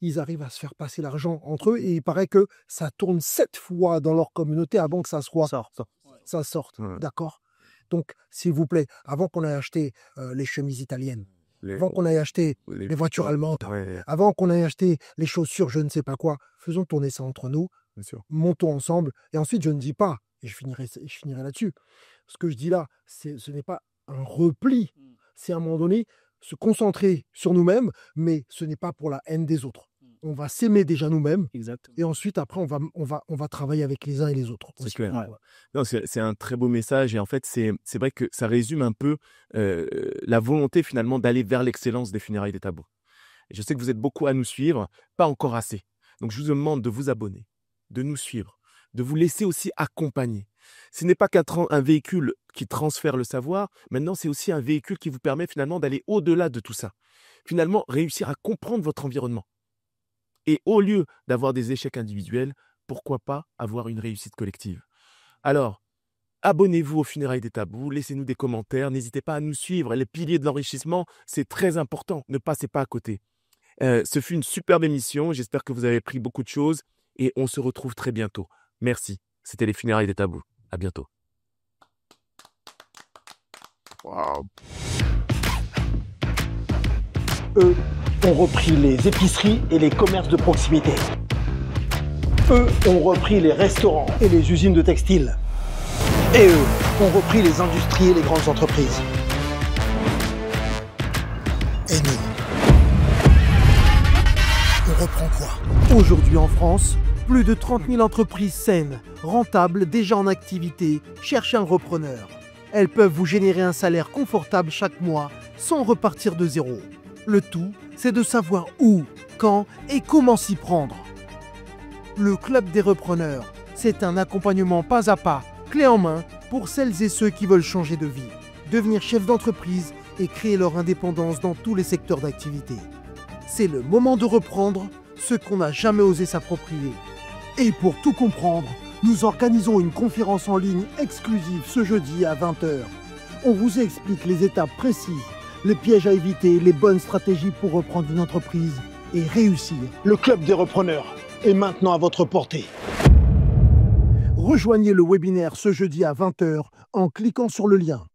Ils arrivent à se faire passer l'argent entre eux, et il paraît que ça tourne 7 fois dans leur communauté avant que ça sorte. Ouais. D'accord? Donc, s'il vous plaît, avant qu'on ait acheté les chemises italiennes, Les- avant qu'on ait acheté les- les voitures allemandes, Ouais, avant qu'on ait acheté les chaussures, je ne sais pas quoi, faisons tourner ça entre nous, bien sûr. montons ensemble. Et ensuite, je ne dis pas, et je finirai là-dessus, ce que je dis là, ce n'est pas un repli, c'est à un moment donné se concentrer sur nous-mêmes, mais ce n'est pas pour la haine des autres. On va s'aimer déjà nous-mêmes, Exact. et ensuite, après, on va travailler avec les uns et les autres. C'est aussi. clair. Ouais. Non, c'est un très beau message et en fait, c'est vrai que ça résume un peu la volonté finalement d'aller vers l'excellence des funérailles des tabous. Et je sais que vous êtes beaucoup à nous suivre, pas encore assez. Donc, je vous demande de vous abonner, de nous suivre, de vous laisser aussi accompagner. Ce n'est pas un véhicule qui transfère le savoir, maintenant, c'est aussi un véhicule qui vous permet finalement d'aller au-delà de tout ça. Finalement, réussir à comprendre votre environnement. Et au lieu d'avoir des échecs individuels, pourquoi pas avoir une réussite collective? Alors, abonnez-vous aux Funérailles des Tabous, laissez-nous des commentaires, n'hésitez pas à nous suivre. Les piliers de l'enrichissement, c'est très important, ne passez pas à côté. Ce fut une superbe émission, j'espère que vous avez appris beaucoup de choses et on se retrouve très bientôt. Merci, c'était les Funérailles des Tabous. À bientôt. Eux ont repris les épiceries et les commerces de proximité. Eux ont repris les restaurants et les usines de textiles. Et eux ont repris les industries et les grandes entreprises. Et nous, on reprend quoi? Aujourd'hui en France, plus de 30 000 entreprises saines, rentables, déjà en activité, cherchent un repreneur. Elles peuvent vous générer un salaire confortable chaque mois sans repartir de zéro. Le tout, c'est de savoir où, quand et comment s'y prendre. Le Club des repreneurs, c'est un accompagnement pas à pas, clé en main, pour celles et ceux qui veulent changer de vie, devenir chef d'entreprise et créer leur indépendance dans tous les secteurs d'activité. C'est le moment de reprendre ce qu'on n'a jamais osé s'approprier. Et pour tout comprendre, nous organisons une conférence en ligne exclusive ce jeudi à 20h. On vous explique les étapes précises, les pièges à éviter, les bonnes stratégies pour reprendre une entreprise et réussir. Le Club des repreneurs est maintenant à votre portée. Rejoignez le webinaire ce jeudi à 20h en cliquant sur le lien.